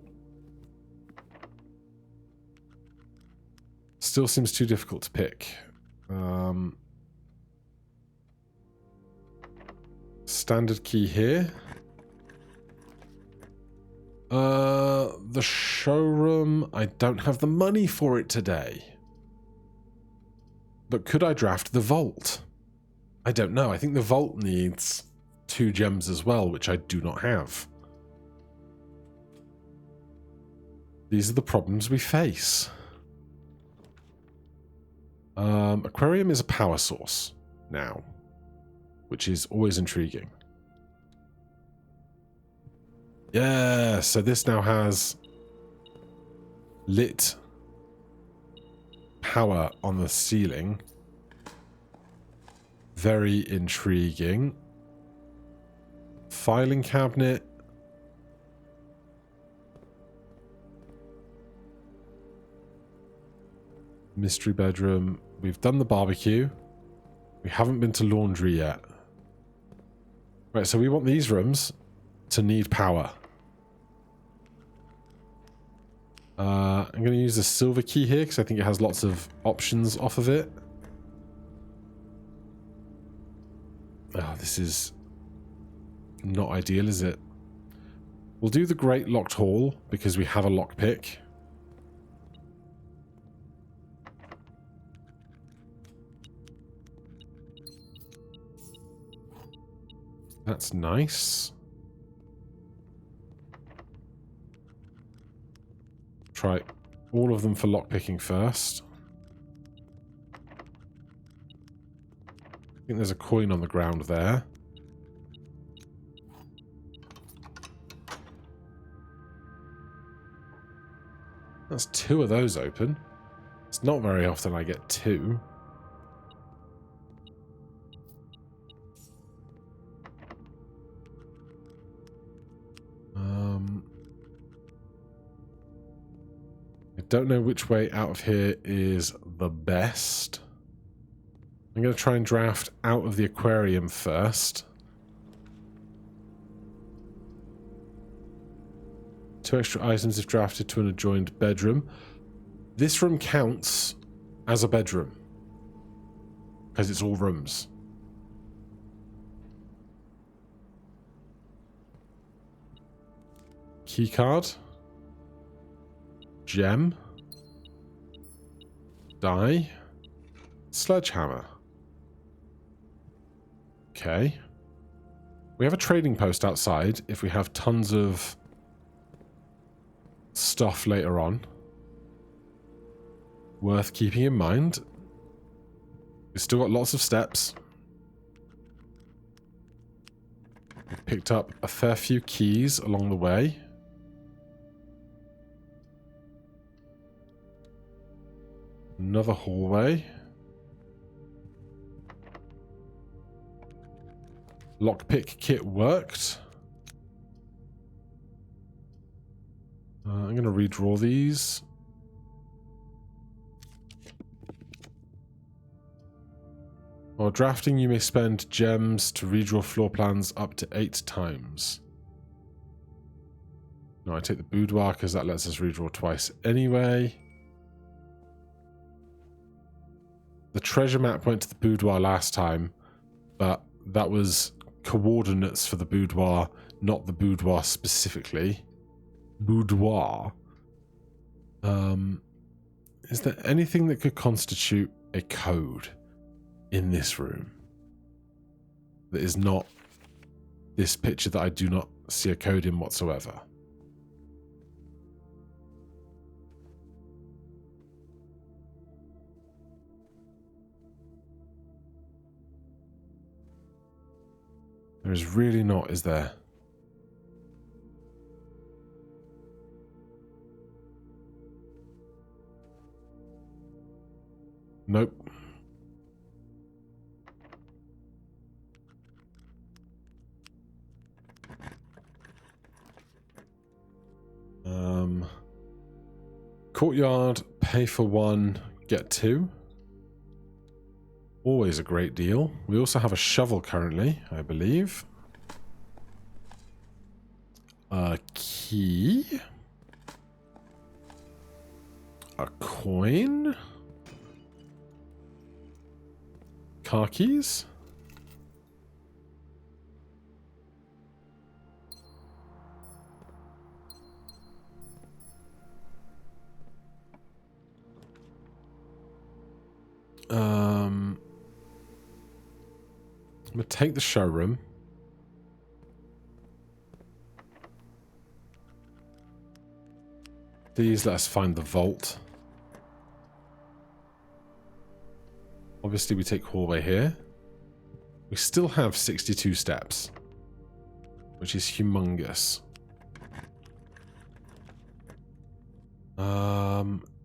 [SPEAKER 1] Still seems too difficult to pick. Standard key here. The showroom, I don't have the money for it today. But could I draft the vault? I don't know. I think the vault needs 2 gems as well, which I do not have. These are the problems we face. Aquarium is a power source now, which is always intriguing. Yeah, so this now has lit power on the ceiling. Very intriguing. Filing cabinet. Mystery bedroom. We've done the barbecue. We haven't been to laundry yet. Right, so we want these rooms to need power. I'm going to use the silver key here because I think it has lots of options off of it. Oh, this is not ideal, is it? We'll do the Great Locked Hall because we have a lockpick. That's nice. Try all of them for lockpicking first. I think there's a coin on the ground there. That's 2 of those open. It's not very often I get 2. I don't know which way out of here is the best. I'm going to try and draft out of the aquarium first. 2 extra items if drafted to an adjoined bedroom. This room counts as a bedroom because it's all rooms. Keycard. Gem. Die. Sledgehammer. Okay. We have a trading post outside if we have tons of stuff later on. Worth keeping in mind. We've still got lots of steps. We've picked up a fair few keys along the way. Another hallway. Lockpick kit worked. I'm going to redraw these. While drafting, you may spend gems to redraw floor plans up to 8 times. No, I take the boudoir because that lets us redraw twice anyway. The treasure map went to the boudoir last time, but that was coordinates for the boudoir, not the boudoir specifically. Boudoir. Is there anything that could constitute a code in this room that is not this picture that I do not see a code in whatsoever? There is really not, is there? Nope. Courtyard, pay for 1, get 2. Always a great deal. We also have a shovel currently, I believe. A key. A coin. Car keys. I'm going to take the showroom. These let us find the vault. Obviously we take hallway here. We still have 62 steps, which is humongous.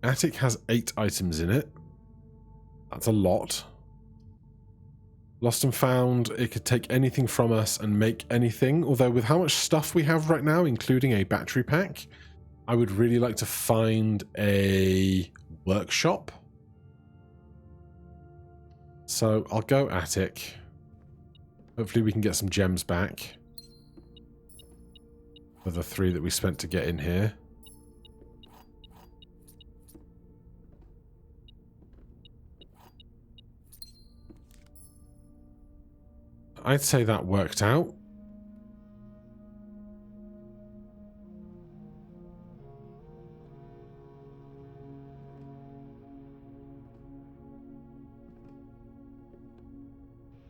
[SPEAKER 1] Attic has 8 items in it. That's a lot. Lost and found, it could take anything from us and make anything. Although with how much stuff we have right now, including a battery pack, I would really like to find a workshop. So I'll go attic. Hopefully we can get some gems back for the 3 that we spent to get in here. I'd say that worked out.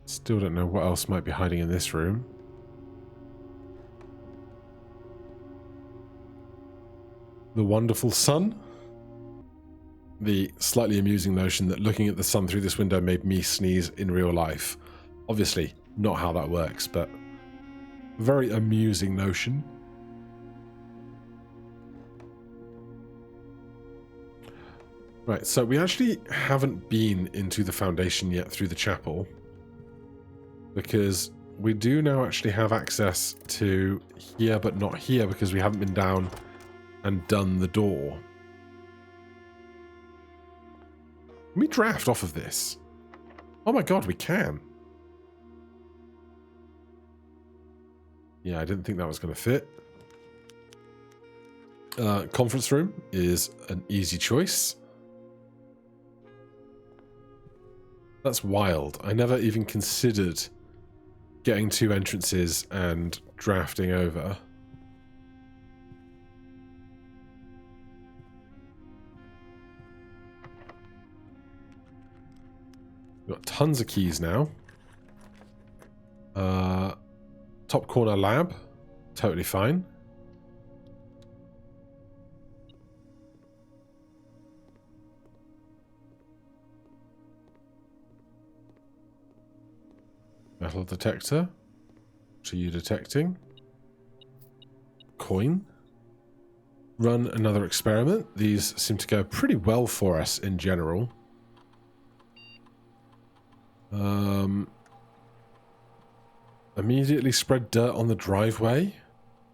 [SPEAKER 1] Still don't know what else might be hiding in this room. The wonderful sun. The slightly amusing notion that looking at the sun through this window made me sneeze in real life. Obviously, not how that works, but very amusing notion. Right, so we actually haven't been into the foundation yet through the chapel, because we do now actually have access to here, but not here, because we haven't been down and done the door. Can we draft off of this? Oh my god, we can. Yeah, I didn't think that was going to fit. Conference room is an easy choice. That's wild. I never even considered getting 2 entrances and drafting over. We've got tons of keys now. Top corner lab, totally fine. Metal detector. What are you detecting? Coin. Run another experiment. These seem to go pretty well for us in general. A Immediately spread dirt on the driveway.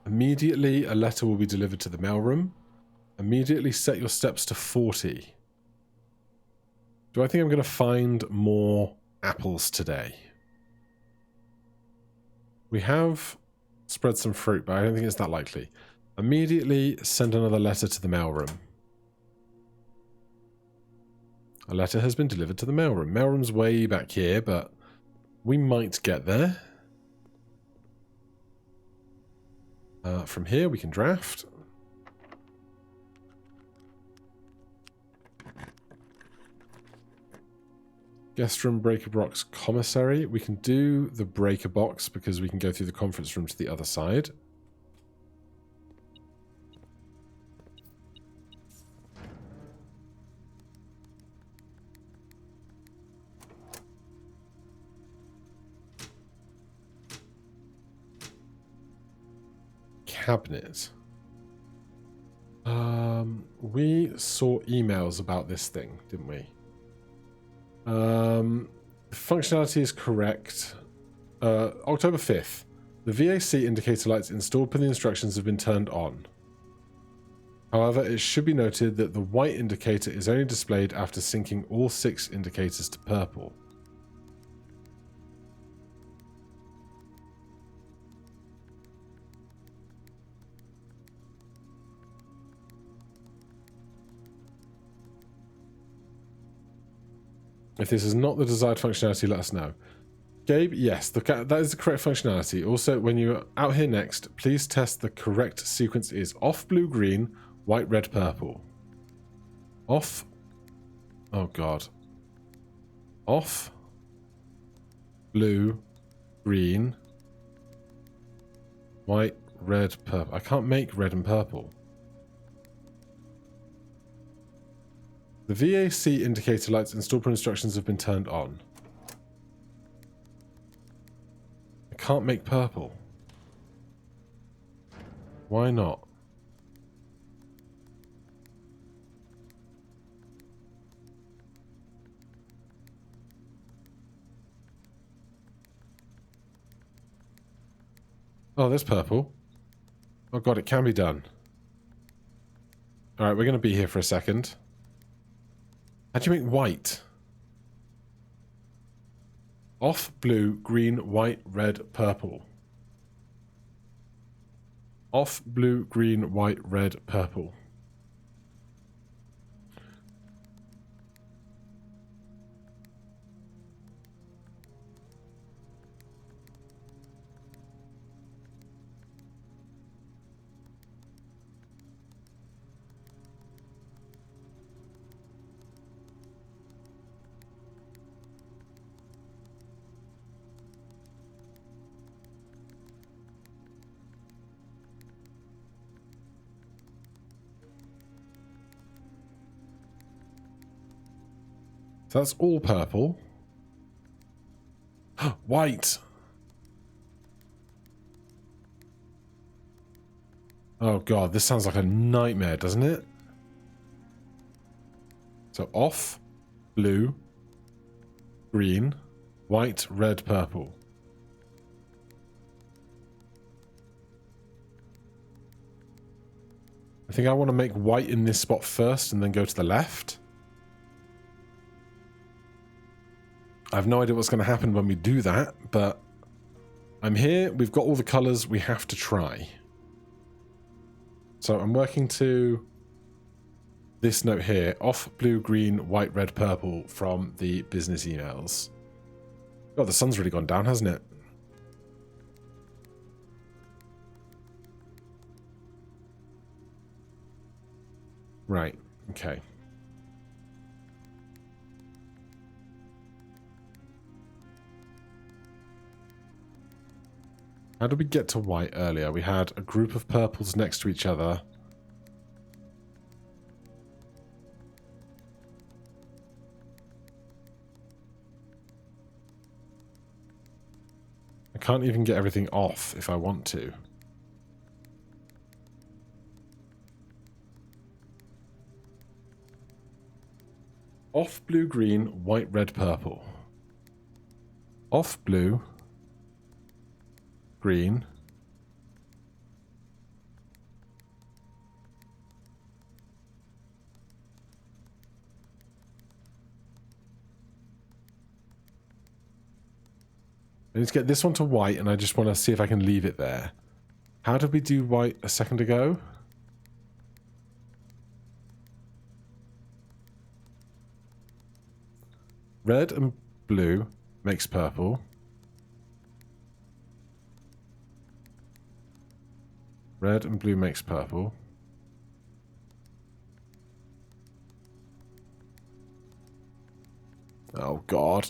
[SPEAKER 1] Immediately a letter will be delivered to the mailroom. Immediately set your steps to 40. Do I think I'm going to find more apples today? We have spread some fruit, but I don't think it's that likely. Immediately send another letter to the mailroom. A letter has been delivered to the mailroom. Mailroom's way back here, but we might get there. From here we can draft. Guest room, breaker box, commissary. We can do the breaker box because we can go through the conference room to the other side. Cabinet. We saw emails about this thing, didn't we? Functionality is correct. October 5th. The VAC indicator lights installed per the instructions have been turned on. However, it should be noted that the white indicator is only displayed after syncing all 6 indicators to purple. If this is not the desired functionality, let us know. Gabe, yes, that is the correct functionality. Also, when you're out here next, please test the correct sequence is off blue, green, white, red, purple. Off. Oh, God. Off. Blue, green, white, red, purple. I can't make red and purple. The VAC indicator lights installed per instructions have been turned on. I can't make purple. Why not? Oh, there's purple. Oh god, it can be done. Alright, we're going to be here for a second. How do you make white? Off, blue, green, white, red, purple. Off, blue, green, white, red, purple. So that's all purple. White. Oh god, this sounds like a nightmare, doesn't it? So off, blue, green, white, red, purple. I think I want to make white in this spot first and then go to the left. I have no idea what's going to happen when we do that, but I'm here. We've got all the colors. We have to try. So I'm working to this note here. Off, blue, green, white, red, purple from the business emails. God, the sun's really gone down, hasn't it? Right. Okay. How did we get to white earlier? We had a group of purples next to each other. I can't even get everything off if I want to. Off blue, green, white, red, purple. Off blue, green. I need to get this one to white, and I just want to see if I can leave it there. How did we do white a second ago? Red and blue makes purple. Red and blue makes purple. Oh, God.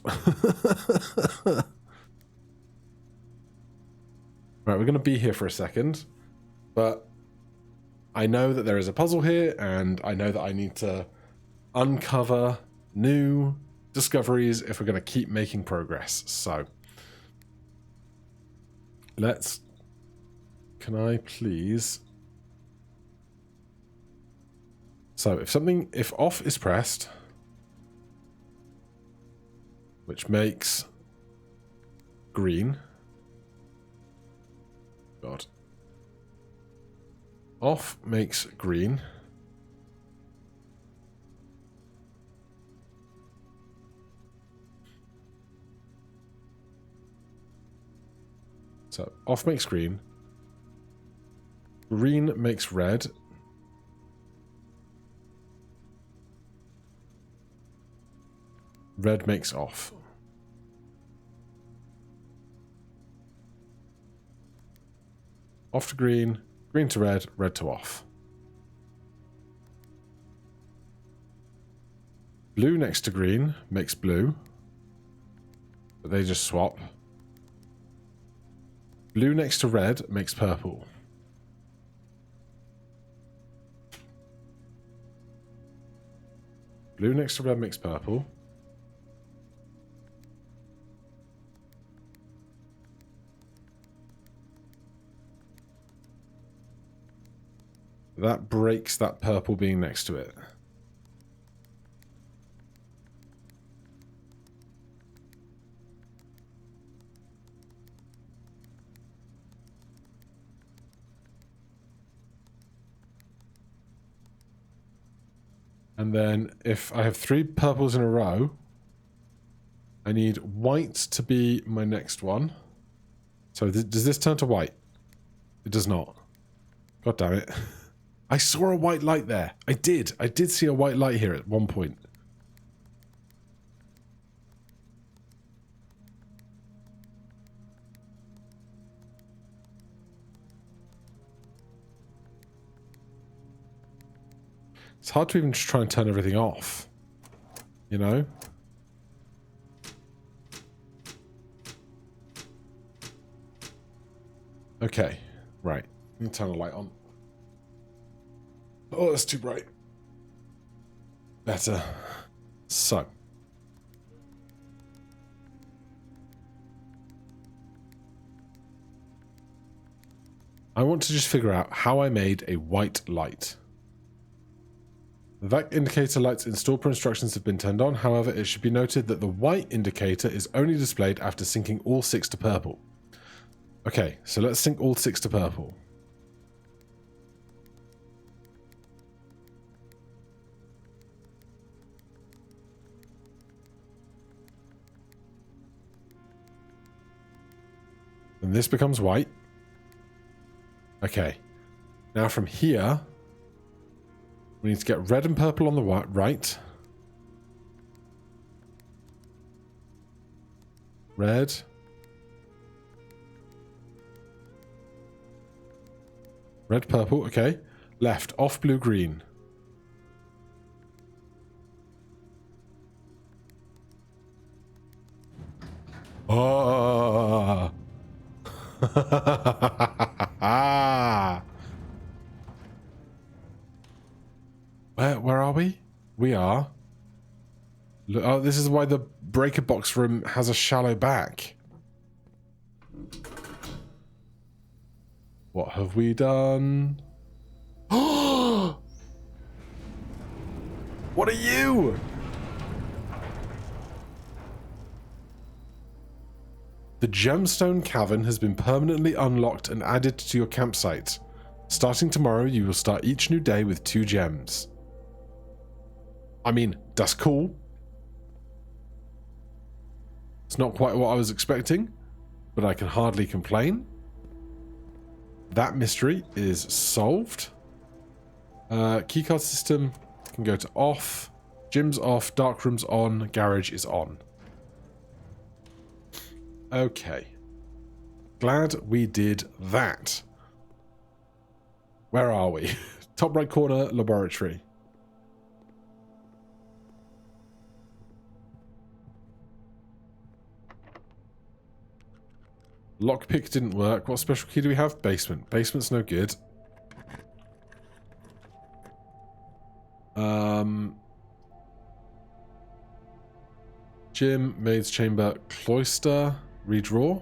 [SPEAKER 1] Right, we're going to be here for a second, but I know that there is a puzzle here, and I know that I need to uncover new discoveries if we're going to keep making progress. So, let's... Can I please... So, if off is pressed, which makes green... God. Off makes green. So, off makes green. Green makes red. Red makes off. Off to green, green to red, red to off. Blue next to green makes blue, but they just swap. Blue next to red makes purple. Blue next to red makes purple. That breaks that purple being next to it. And then if I have 3 purples in a row, I need white to be my next one. So does this turn to white? It does not. God damn it. I saw a white light there. I did see a white light here at one point. It's hard to even just try and turn everything off. You know? Okay. Right. Let me turn the light on. Oh, that's too bright. Better. So. I want to just figure out how I made a white light. The VAC indicator lights installed per instructions have been turned on. However, it should be noted that the white indicator is only displayed after syncing all 6 to purple. Okay, so let's sync all 6 to purple. And this becomes white. Okay. Now from here, we need to get red and purple on the right. Red. Red, purple, okay. Left, off, blue, green. Oh. Where are we? We are. Look, oh, this is why the breaker box room has a shallow back. What have we done? What are you? The gemstone cavern has been permanently unlocked and added to your campsite. Starting tomorrow, you will start each new day with 2 gems. I mean, that's cool. It's not quite what I was expecting, but I can hardly complain. That mystery is solved. Keycard system can go to off. Gym's off. Dark room's on. Garage is on. Okay. Glad we did that. Where are we? Top right corner, laboratory. Lockpick didn't work. What special key do we have? Basement. Basement's no good. Gym, maid's chamber, cloister, redraw.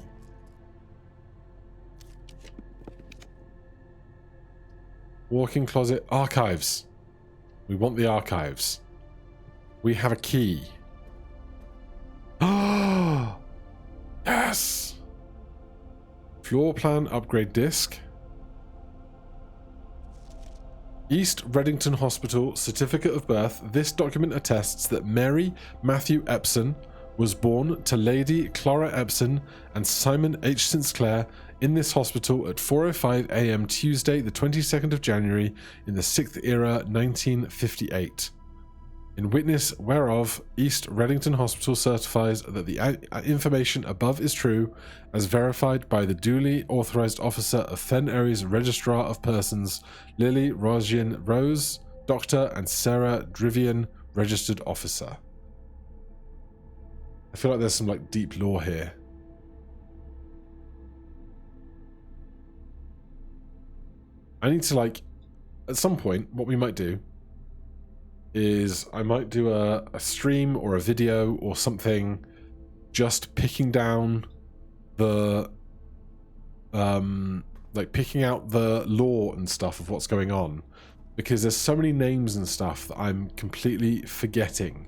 [SPEAKER 1] Walk-in closet, archives. We want the archives. We have a key. Ah, yes. Floor plan upgrade disc. East Reddington Hospital certificate of birth. This document attests that Mary Matthew Epson was born to Lady Clara Epson and Simon H. Sinclair in this hospital at 4:05 a.m. Tuesday, the 22nd of January in the 6th era, 1958. In witness whereof, East Reddington Hospital certifies that the information above is true, as verified by the duly authorized officer of Fen Aries Registrar of Persons, Lily Rosian Rose, Doctor, and Sarah Drivian, Registered Officer. I feel like there's some like deep lore here. I need to like, at some point, what we might do is I might do a stream or a video or something just picking down the like picking out the lore and stuff of what's going on, because there's so many names and stuff that I'm completely forgetting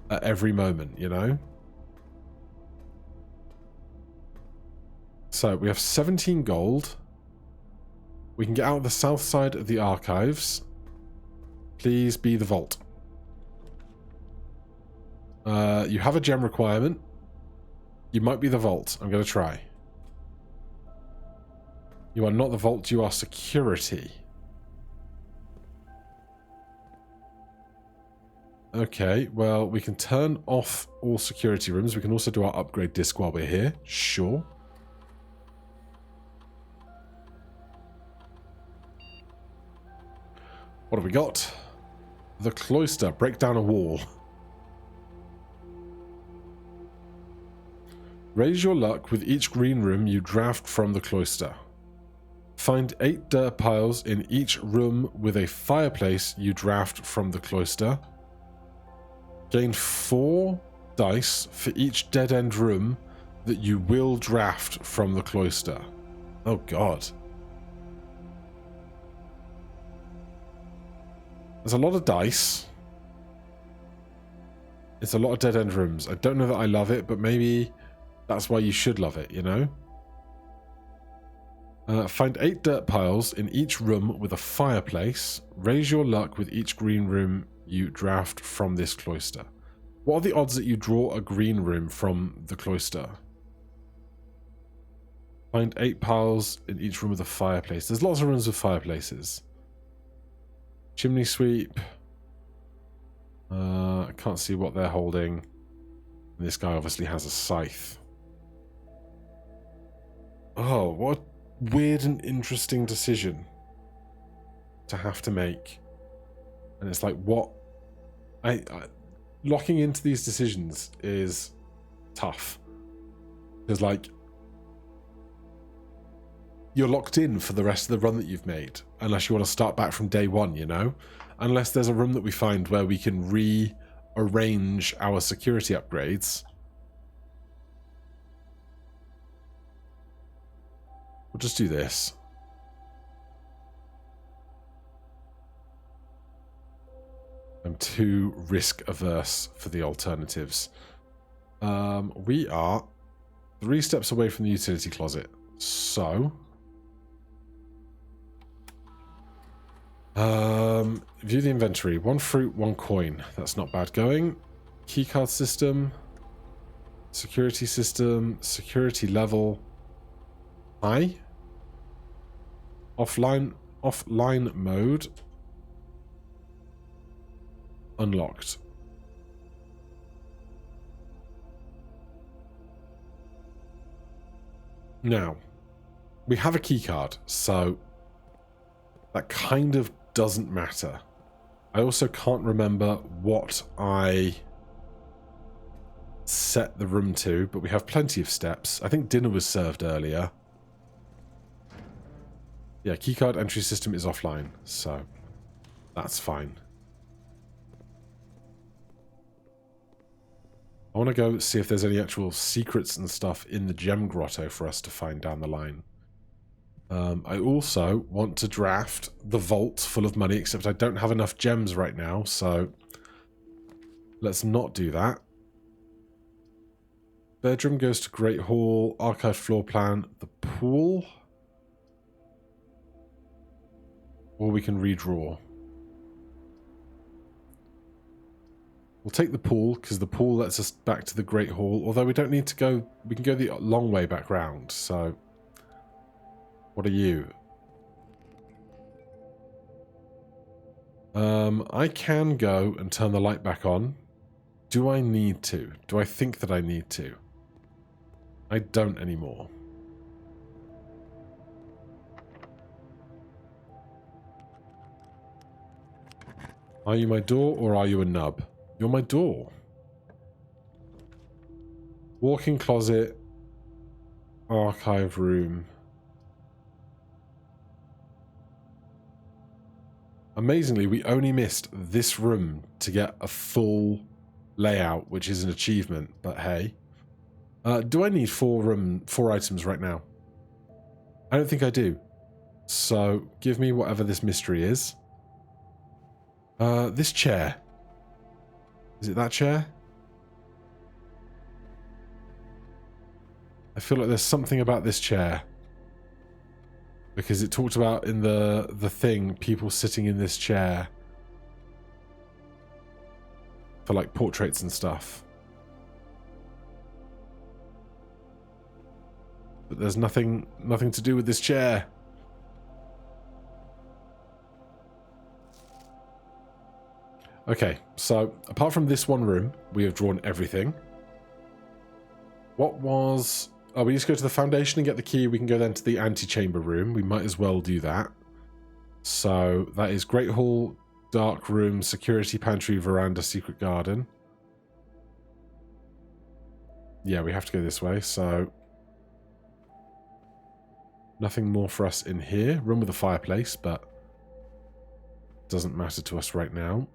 [SPEAKER 1] at every moment, you know? So we have 17 gold. We can get out the south side of the archives. Please be the vault. You have a gem requirement. You might be the vault. I'm going to try. You are not the vault, you are security. Okay, well, we can turn off all security rooms. We can also do our upgrade disc while we're here. Sure. What have we got? The cloister. Break down a wall. Raise your luck with each green room you draft from the cloister. Find 8 dirt piles in each room with a fireplace you draft from the cloister. Gain 4 dice for each dead-end room that you will draft from the cloister. Oh god. There's a lot of dice. It's a lot of dead-end rooms. I don't know that I love it, but maybe that's why you should love it, you know? Find 8 dirt piles in each room with a fireplace. Raise your luck with each green room you draft from this cloister. What are the odds that you draw a green room from the cloister? Find 8 piles in each room with a fireplace. There's lots of rooms with fireplaces. Chimney sweep. I can't see what they're holding. And this guy obviously has a scythe. Oh, what a weird and interesting decision to have to make. And it's like, what? Locking into these decisions is tough. Because, like, you're locked in for the rest of the run that you've made, unless you want to start back from day one, you know? Unless there's a room that we find where we can rearrange our security upgrades. We'll just do this. I'm too risk averse for the alternatives. We are 3 steps away from the utility closet. So... view the inventory. 1 fruit, 1 coin. That's not bad going. Keycard system. Security system. Security level. High. Offline mode. Unlocked. Now, we have a keycard, so that kind of doesn't matter. I also can't remember what I set the room to, but we have plenty of steps. I think dinner was served earlier. Yeah, keycard entry system is offline, so that's fine. I want to go see if there's any actual secrets and stuff in the gem grotto for us to find down the line. I also want to draft the vault full of money, except I don't have enough gems right now, so let's not do that. Bedroom goes to Great Hall, archive floor plan, the pool. Or we can redraw. We'll take the pool, because the pool lets us back to the Great Hall, although we don't need to go, we can go the long way back round, so... What are you? I can go and turn the light back on. Do I need to? Do I think that I need to? I don't anymore. Are you my door or are you a nub? You're my door. Walk-in closet. Archive room. Amazingly, we only missed this room to get a full layout, which is an achievement, but hey. Do I need 4 items right now? I don't think I do. So, give me whatever this mystery is. This chair. Is it that chair? I feel like there's something about this chair. Because it talked about in the thing, people sitting in this chair. For like portraits and stuff. But there's nothing to do with this chair. Okay, so apart from this one room, we have drawn everything. What was... Oh, we just go to the foundation and get the key. We can go then to the antechamber room. We might as well do that. So that is Great Hall, Dark Room, Security Pantry, Veranda, Secret Garden. Yeah, we have to go this way, so... Nothing more for us in here. Room with a fireplace, but... Doesn't matter to us right now.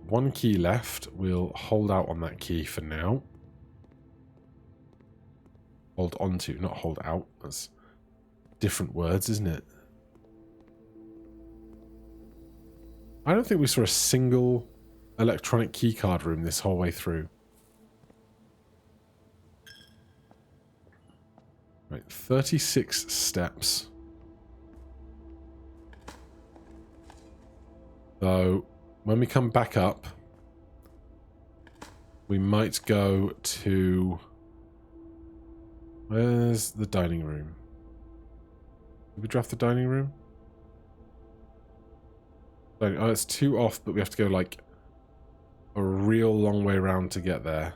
[SPEAKER 1] 1 key left. We'll hold out on that key for now. Hold on to, not hold out. That's different words, isn't it? I don't think we saw a single electronic keycard room this whole way through. Right, 36 steps. So... When we come back up, we might go to... Where's the dining room? Did we draft the dining room? Oh, it's 2 off, but we have to go like a real long way around to get there.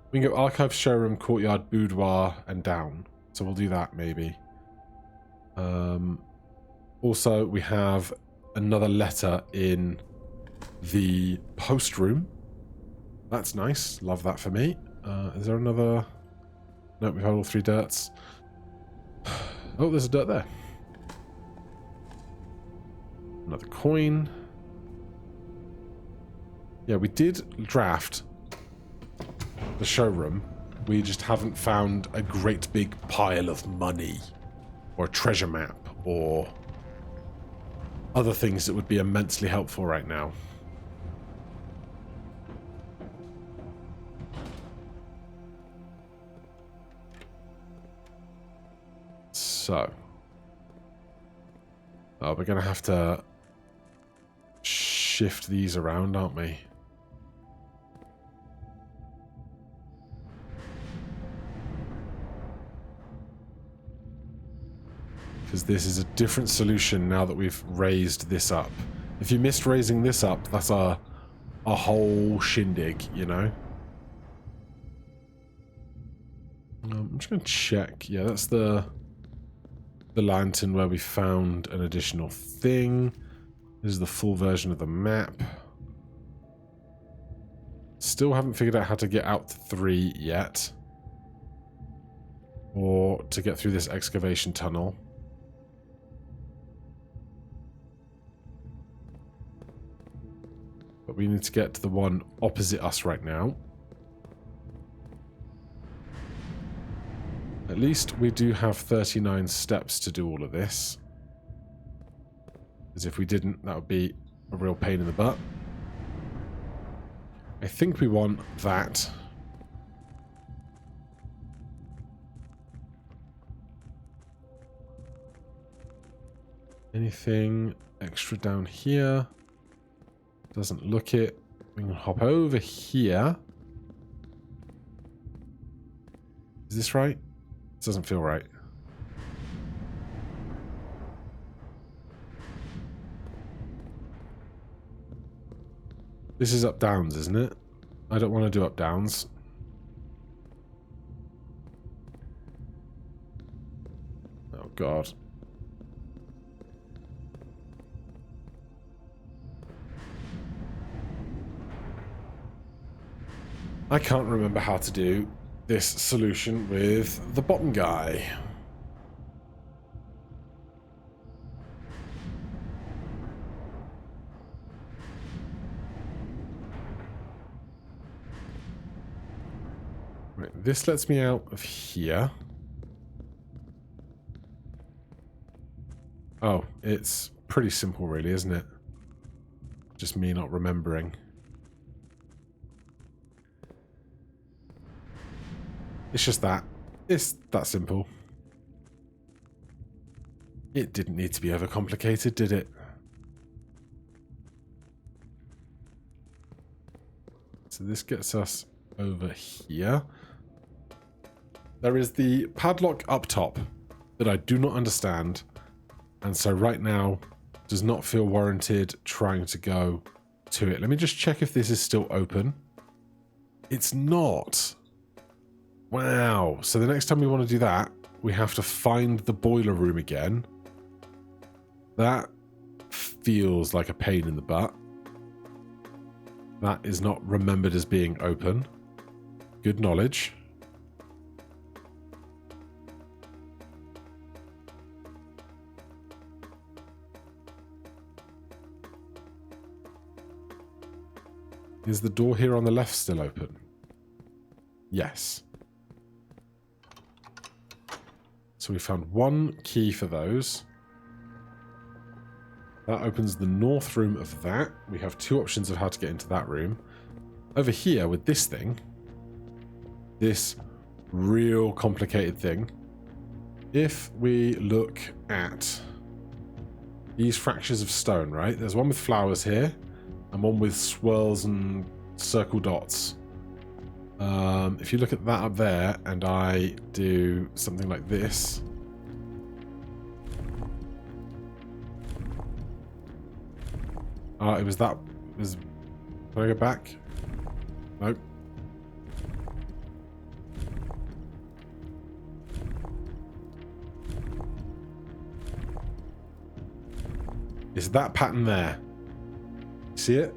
[SPEAKER 1] We can go archive, showroom, courtyard, boudoir, and down. So we'll do that maybe. Also, we have another letter in... the post room. That's nice. Love that for me. Is there another... No, we've had all 3 dirts. Oh, there's a dirt there. Another coin. Yeah, we did draft the showroom. We just haven't found a great big pile of money. Or a treasure map. Or other things that would be immensely helpful right now. So. Oh, we're going to have to shift these around, aren't we? Because this is a different solution now that we've raised this up. If you missed raising this up, that's a whole shindig, you know? I'm just going to check. Yeah, that's the lantern where we found an additional thing. This is the full version of the map. Still haven't figured out how to get out to 3 yet. Or to get through this excavation tunnel. But we need to get to the one opposite us right now. At least we do have 39 steps to do all of this. Because if we didn't, that would be a real pain in the butt. I think we want that. Anything extra down here? Doesn't look it. We can hop over here. Is this right? This doesn't feel right. This is up downs, isn't it? I don't want to do up downs. Oh god. I can't remember how to do this solution with the bottom guy. Right, this lets me out of here. Oh, it's pretty simple really, isn't it? Just me not remembering. It's just that. It's that simple. It didn't need to be overcomplicated, did it? So this gets us over here. There is the padlock up top that I do not understand. And so right now does not feel warranted trying to go to it. Let me just check if this is still open. It's not. Wow. So the next time we want to do that, we have to find the boiler room again. That feels like a pain in the butt. That is not remembered as being open. Good knowledge. Is the door here on the left still open? Yes. So we found one key for those. That opens the north room of that. We have 2 options of how to get into that room. Over here with this thing, this real complicated thing, if we look at these fractures of stone, right? There's one with flowers here and one with swirls and circle dots. If you look at that up there and I do something like this, it was that. Can I go back? Nope. It's that pattern there. See it?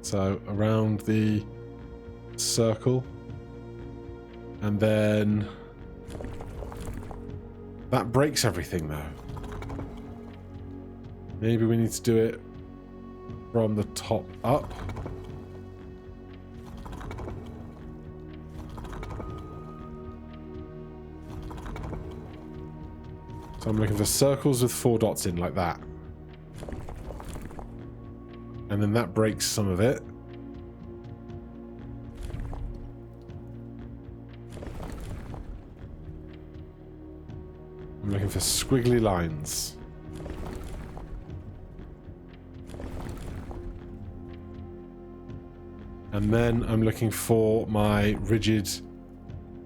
[SPEAKER 1] So around the circle, and then that breaks everything though. Maybe we need to do it from the top up. So I'm looking for circles with 4 dots in like that. And then that breaks some of it. looking for squiggly lines. And then I'm looking for my rigid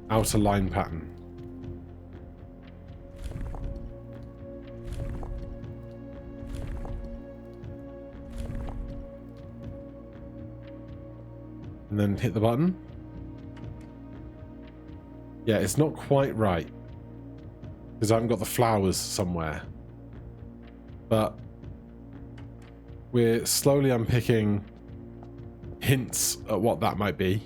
[SPEAKER 1] outer line pattern. And then hit the button. Yeah, it's not quite right. Because I haven't got the flowers somewhere. But we're slowly unpicking hints at what that might be.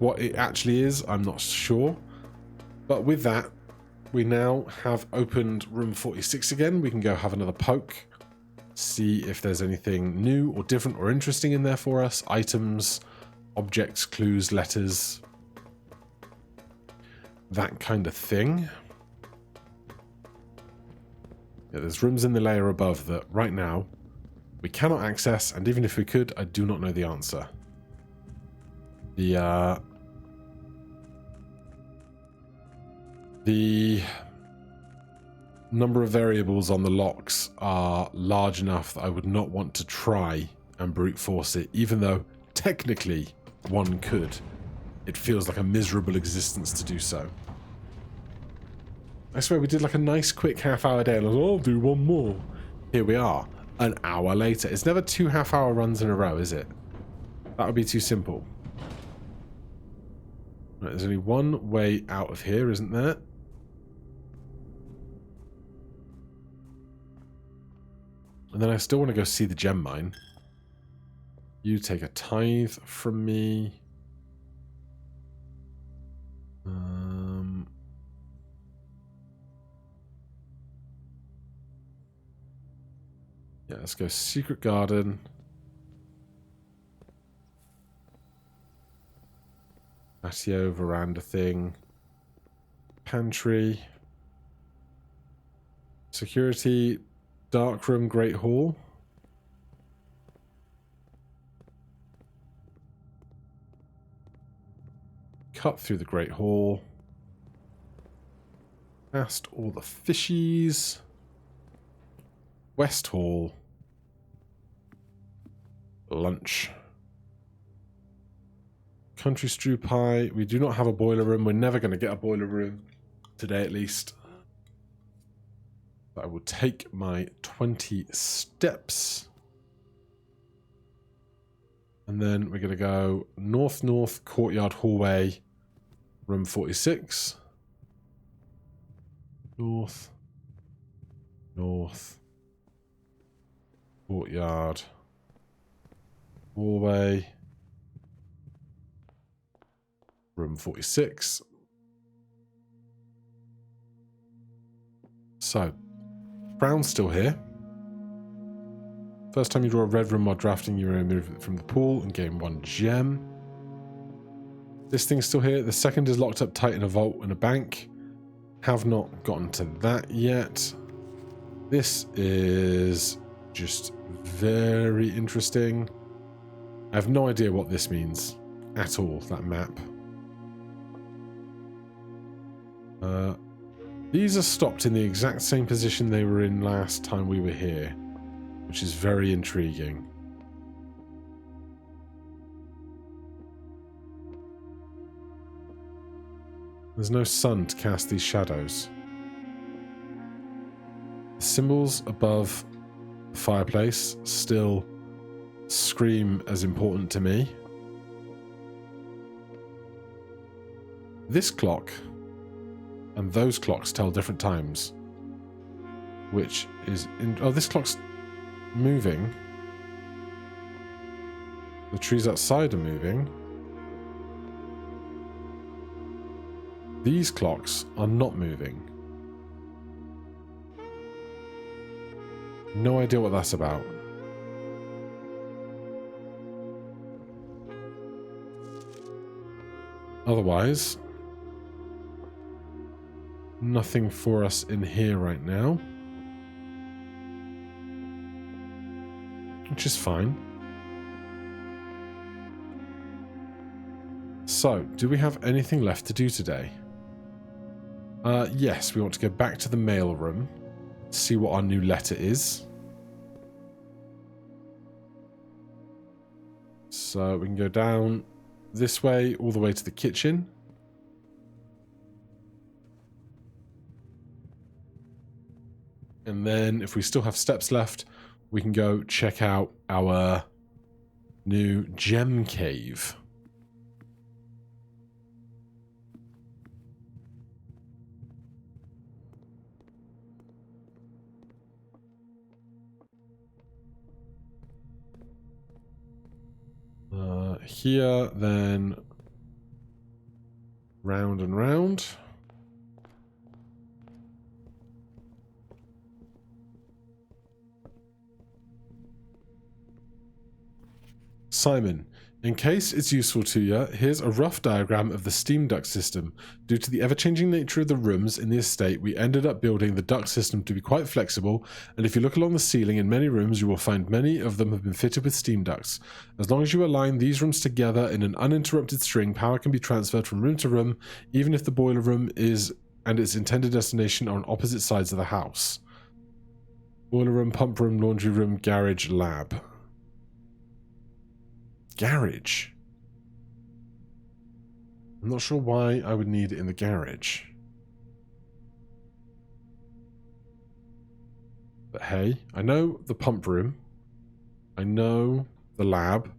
[SPEAKER 1] What it actually is, I'm not sure. But with that, we now have opened room 46 again. We can go have another poke. See if there's anything new or different or interesting in there for us. Items, objects, clues, letters. That kind of thing. Yeah, there's rooms in the layer above that right now we cannot access, and even if we could, I do not know the answer. The number of variables on the locks are large enough that I would not want to try and brute force it, even though technically one could. It feels like a miserable existence to do so. I swear we did like a nice quick half-hour day and I was like, I'll do one more. Here we are, an hour later. It's never 2 half-hour runs in a row, is it? That would be too simple. Right, there's only one way out of here, isn't there? And then I still want to go see the gem mine. You take a tithe from me. Yeah, let's go secret garden. Patio, veranda thing. Pantry. Security. Dark room, great hall. Cut through the great hall. Past all the fishies. West hall. Lunch. Country stew pie. We do not have a boiler room. We're never going to get a boiler room. Today at least. But I will take my 20 steps. And then we're going to go north, courtyard hallway, room 46. North, courtyard, hallway, room 46. So, Brown's still here. First time you draw a red room while drafting, you remove it from the pool and gain 1 gem. This thing's still here. The second is locked up tight in a vault in a bank. Have not gotten to that yet. This is just very interesting. I have no idea what this means at all, that map. These are stopped in the exact same position they were in last time we were here, which is very intriguing. There's no sun to cast these shadows. The symbols above the fireplace still scream as important to me. This clock and those clocks tell different times, which is oh, this clock's moving. The trees outside are moving. These clocks are not moving. No idea what that's about. Otherwise, nothing for us in here right now, which is fine. So, do we have anything left to do today? Yes, we want to go back to the mail room, see what our new letter is. So we can go down this way, all the way to the kitchen. And then if we still have steps left, we can go check out our new gem cave. Here, then round and round. Simon, in case it's useful to you, here's a rough diagram of the steam duct system. Due to the ever-changing nature of the rooms in the estate, we ended up building the duct system to be quite flexible, and if you look along the ceiling in many rooms, you will find many of them have been fitted with steam ducts. As long as you align these rooms together in an uninterrupted string, power can be transferred from room to room, even if the boiler room is and its intended destination are on opposite sides of the house. Boiler room, pump room, laundry room, garage, lab. Garage. I'm not sure why I would need it in the garage. But hey, I know the pump room. I know the lab.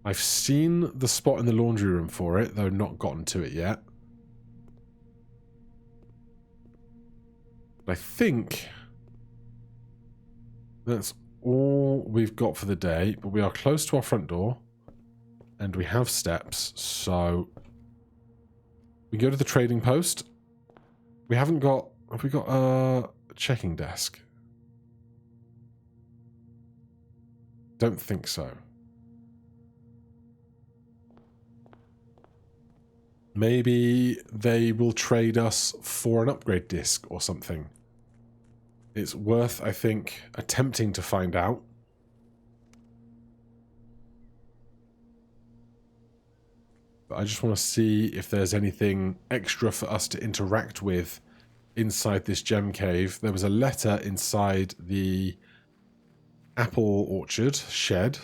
[SPEAKER 1] I've seen the spot in the laundry room for it, though not gotten to it yet. I think that's all we've got for the day, but we are close to our front door. And we have steps, so we go to the trading post. We haven't got... Have we got a checking desk? Don't think so. Maybe they will trade us for an upgrade disc or something. It's worth, I think, attempting to find out. I just want to see if there's anything extra for us to interact with inside this gem cave. There was a letter inside the apple orchard shed.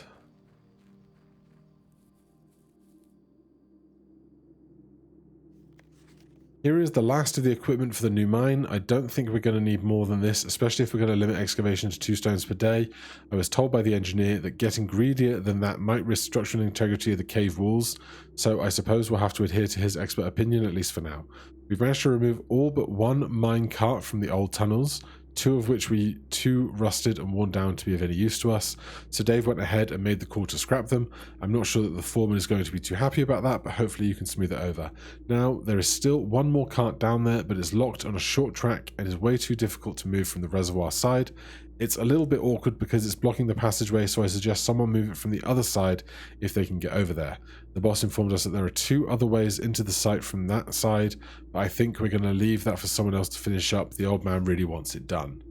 [SPEAKER 1] Here is the last of the equipment for the new mine. I don't think we're going to need more than this, especially if we're going to limit excavation to 2 stones per day. I was told by the engineer that getting greedier than that might risk structural integrity of the cave walls, so I suppose we'll have to adhere to his expert opinion, at least for now. We've managed to remove all but 1 mine cart from the old tunnels, 2 of which were too rusted and worn down to be of any use to us, so Dave went ahead and made the call to scrap them. I'm not sure that the foreman is going to be too happy about that, but hopefully you can smooth it over. Now, there is still 1 more cart down there, but it's locked on a short track and is way too difficult to move from the reservoir side. It's a little bit awkward because it's blocking the passageway, so I suggest someone move it from the other side if they can get over there. The boss informed us that there are 2 other ways into the site from that side, but I think we're going to leave that for someone else to finish up. The old man really wants it done.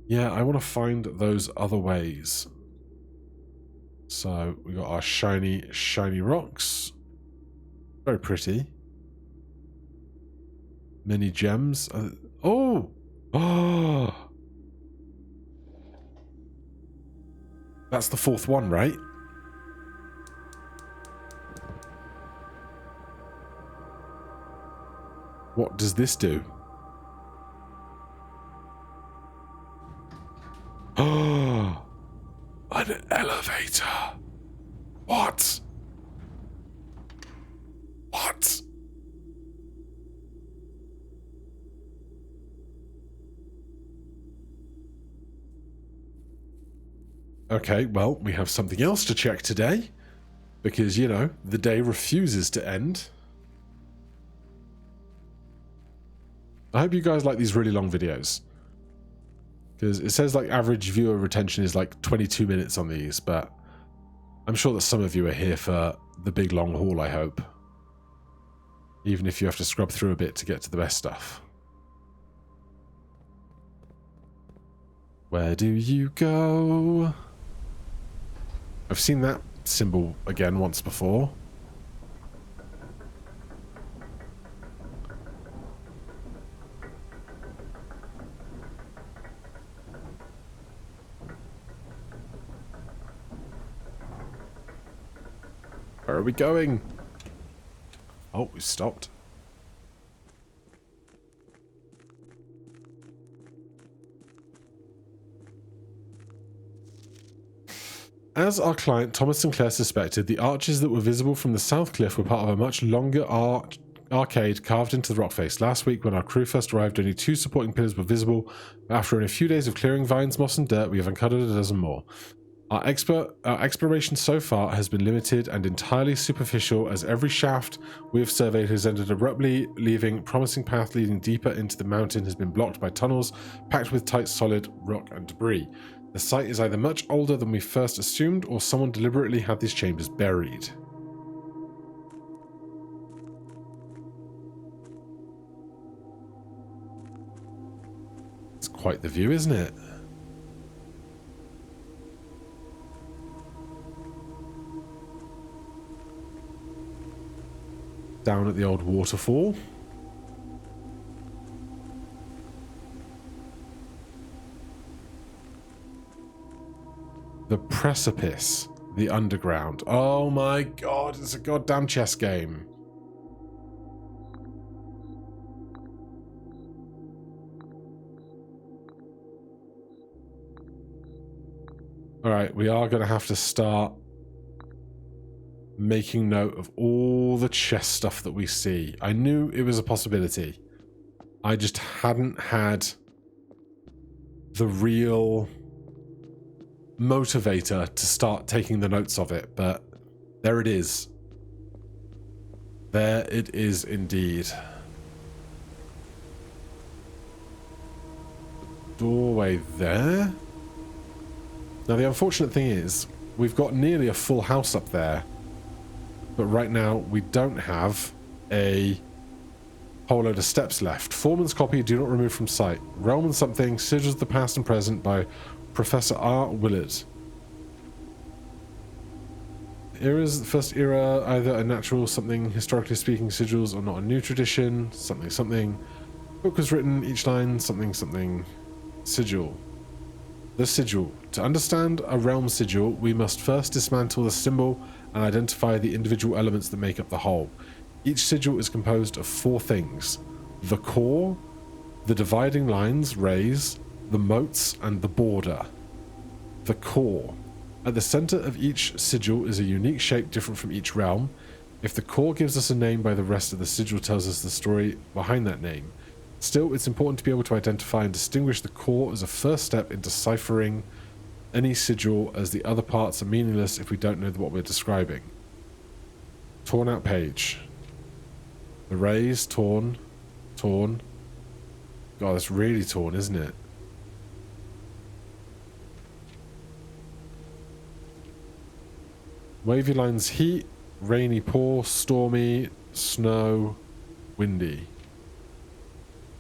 [SPEAKER 1] Yeah, I want to find those other ways. So we got our shiny, shiny rocks. Very pretty. Many gems. Oh! Oh! That's the 4th one, right? What does this do? Oh! An elevator. What? What? Okay, well, we have something else to check today. Because, you know, the day refuses to end. I hope you guys like these really long videos. Because it says like average viewer retention is like 22 minutes on these, but I'm sure that some of you are here for the big long haul, I hope. Even if you have to scrub through a bit to get to the best stuff. Where do you go? I've seen that symbol again once before. Where are we going? Oh, we stopped. As our client Thomas Sinclair suspected, the arches that were visible from the south cliff were part of a much longer arcade carved into the rock face. Last week, when our crew first arrived, only 2 supporting pillars were visible. After a few days of clearing vines, moss, and dirt, we have uncovered a dozen more. Our exploration so far has been limited and entirely superficial, as every shaft we have surveyed has ended abruptly, leaving promising path leading deeper into the mountain has been blocked by tunnels packed with tight, solid rock and debris. The site is either much older than we first assumed, or someone deliberately had these chambers buried. It's quite the view, isn't it? Down at the old waterfall. The precipice. The underground. Oh my god, it's a goddamn chess game. Alright, we are going to have to start making note of all the chess stuff that we see. I knew it was a possibility. I just hadn't had the real motivator to start taking the notes of it, but there it is. There it is indeed. Doorway there. Now the unfortunate thing is, we've got nearly a full house up there, but right now we don't have a whole load of steps left. Foreman's copy, do not remove from sight. Realm and Something, Sigils of the Past and Present by Professor R. Willard. Eras, the first era, either a natural something, historically speaking, sigils, or not a new tradition, something, something. Book was written, each line, something, something, sigil. The sigil. To understand a realm sigil, we must first dismantle the symbol and identify the individual elements that make up the whole. Each sigil is composed of 4 things: the core, the dividing lines, rays, the moats, and the border. The core. At the center of each sigil is a unique shape different from each realm. If the core gives us a name by the rest of the sigil tells us the story behind that name. Still, it's important to be able to identify and distinguish the core as a first step in deciphering any sigil, as the other parts are meaningless if we don't know what we're describing. Torn out page. The rays, torn, torn. God, that's really torn, isn't it? Wavy lines: heat, rainy, poor, stormy, snow, windy.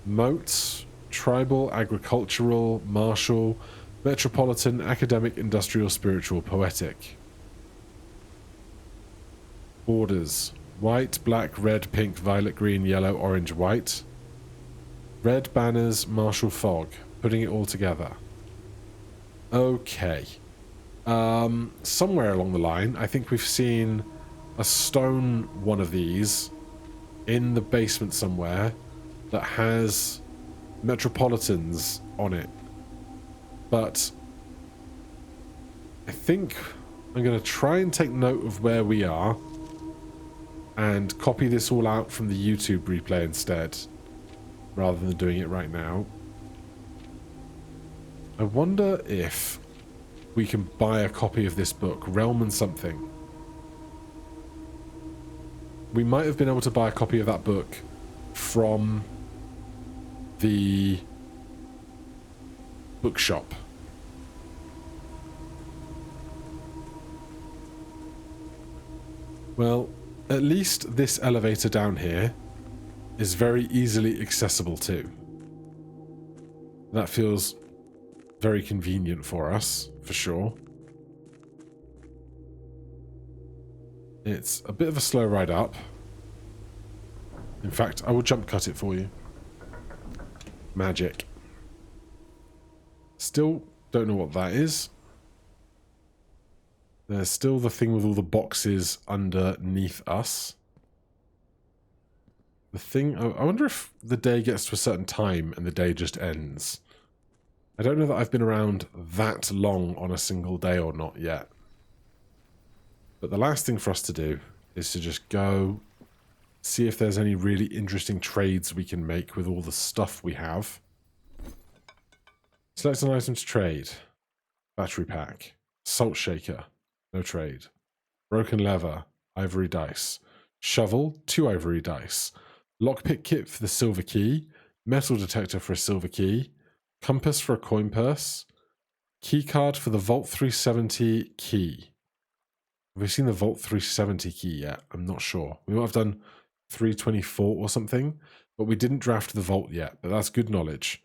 [SPEAKER 1] Moats: tribal, agricultural, martial, metropolitan, academic, industrial, spiritual, poetic. Borders: white, black, red, pink, violet, green, yellow, orange, white. Red banners, martial fog. Putting it all together. Okay. Somewhere along the line, I think we've seen a stone one of these in the basement somewhere that has metropolitans on it. But I think I'm going to try and take note of where we are and copy this all out from the YouTube replay instead, rather than doing it right now. I wonder if we can buy a copy of this book, Realm and Something. We might have been able to buy a copy of that book from the bookshop. Well, at least this elevator down here is very easily accessible too. That feels very convenient for us, for sure. It's a bit of a slow ride up. In fact, I will jump cut it for you. Magic. Still don't know what that is. There's still the thing with all the boxes underneath us. The thing... I wonder if the day gets to a certain time and the day just ends. I don't know that I've been around that long on a single day or not yet. But the last thing for us to do is to just go see if there's any really interesting trades we can make with all the stuff we have. Select an item to trade. Battery pack. Salt shaker. No trade. Broken lever. Ivory dice. Shovel. 2 ivory dice. Lockpick kit for the silver key. Metal detector for a silver key. Compass for a coin purse. Key card for the Vault 370 key. Have we seen the Vault 370 key yet? I'm not sure. We might have done 324 or something, but we didn't draft the Vault yet, but that's good knowledge.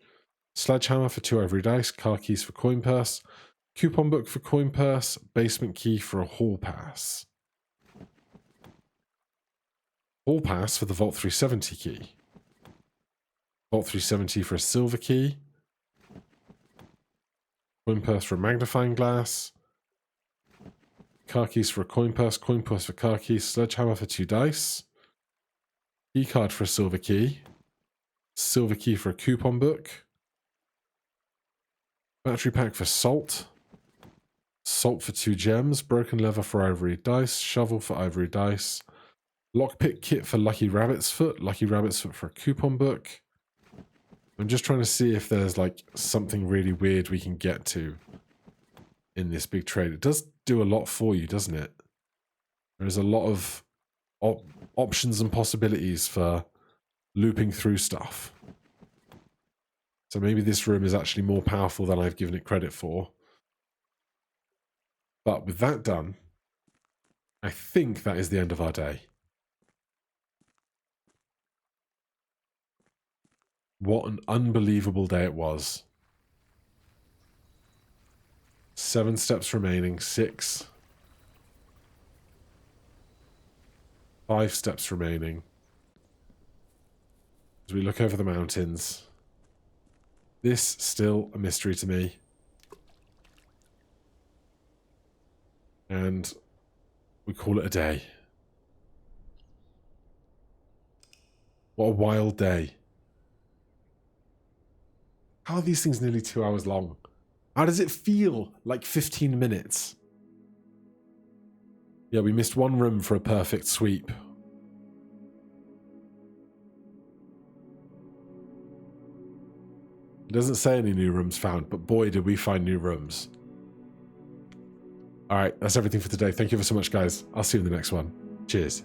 [SPEAKER 1] Sledgehammer for 2 ivory dice, car keys for coin purse, coupon book for coin purse, basement key for a hall pass. Hall pass for the Vault 370 key. Vault 370 for a silver key. Coin purse for a magnifying glass. Car keys for a coin purse for car keys, sledgehammer for 2 dice. Key card for a silver key for a coupon book. Battery pack for salt. Salt for 2 gems. Broken lever for ivory dice. Shovel for ivory dice. Lockpick kit for Lucky Rabbit's Foot. Lucky Rabbit's Foot for a coupon book. I'm just trying to see if there's like something really weird we can get to in this big trade. It does do a lot for you, doesn't it? There's a lot of options and possibilities for looping through stuff. So maybe this room is actually more powerful than I've given it credit for. But with that done, I think that is the end of our day. What an unbelievable day it was. 7 steps remaining. 6. 5 steps remaining. As we look over the mountains. This still a mystery to me. And we call it a day. What a wild day. How are these things nearly 2 hours long? How does it feel like 15 minutes? Yeah, we missed one room for a perfect sweep. It doesn't say any new rooms found, but boy, did we find new rooms. All right, that's everything for today. Thank you ever so much, guys. I'll see you in the next one. Cheers.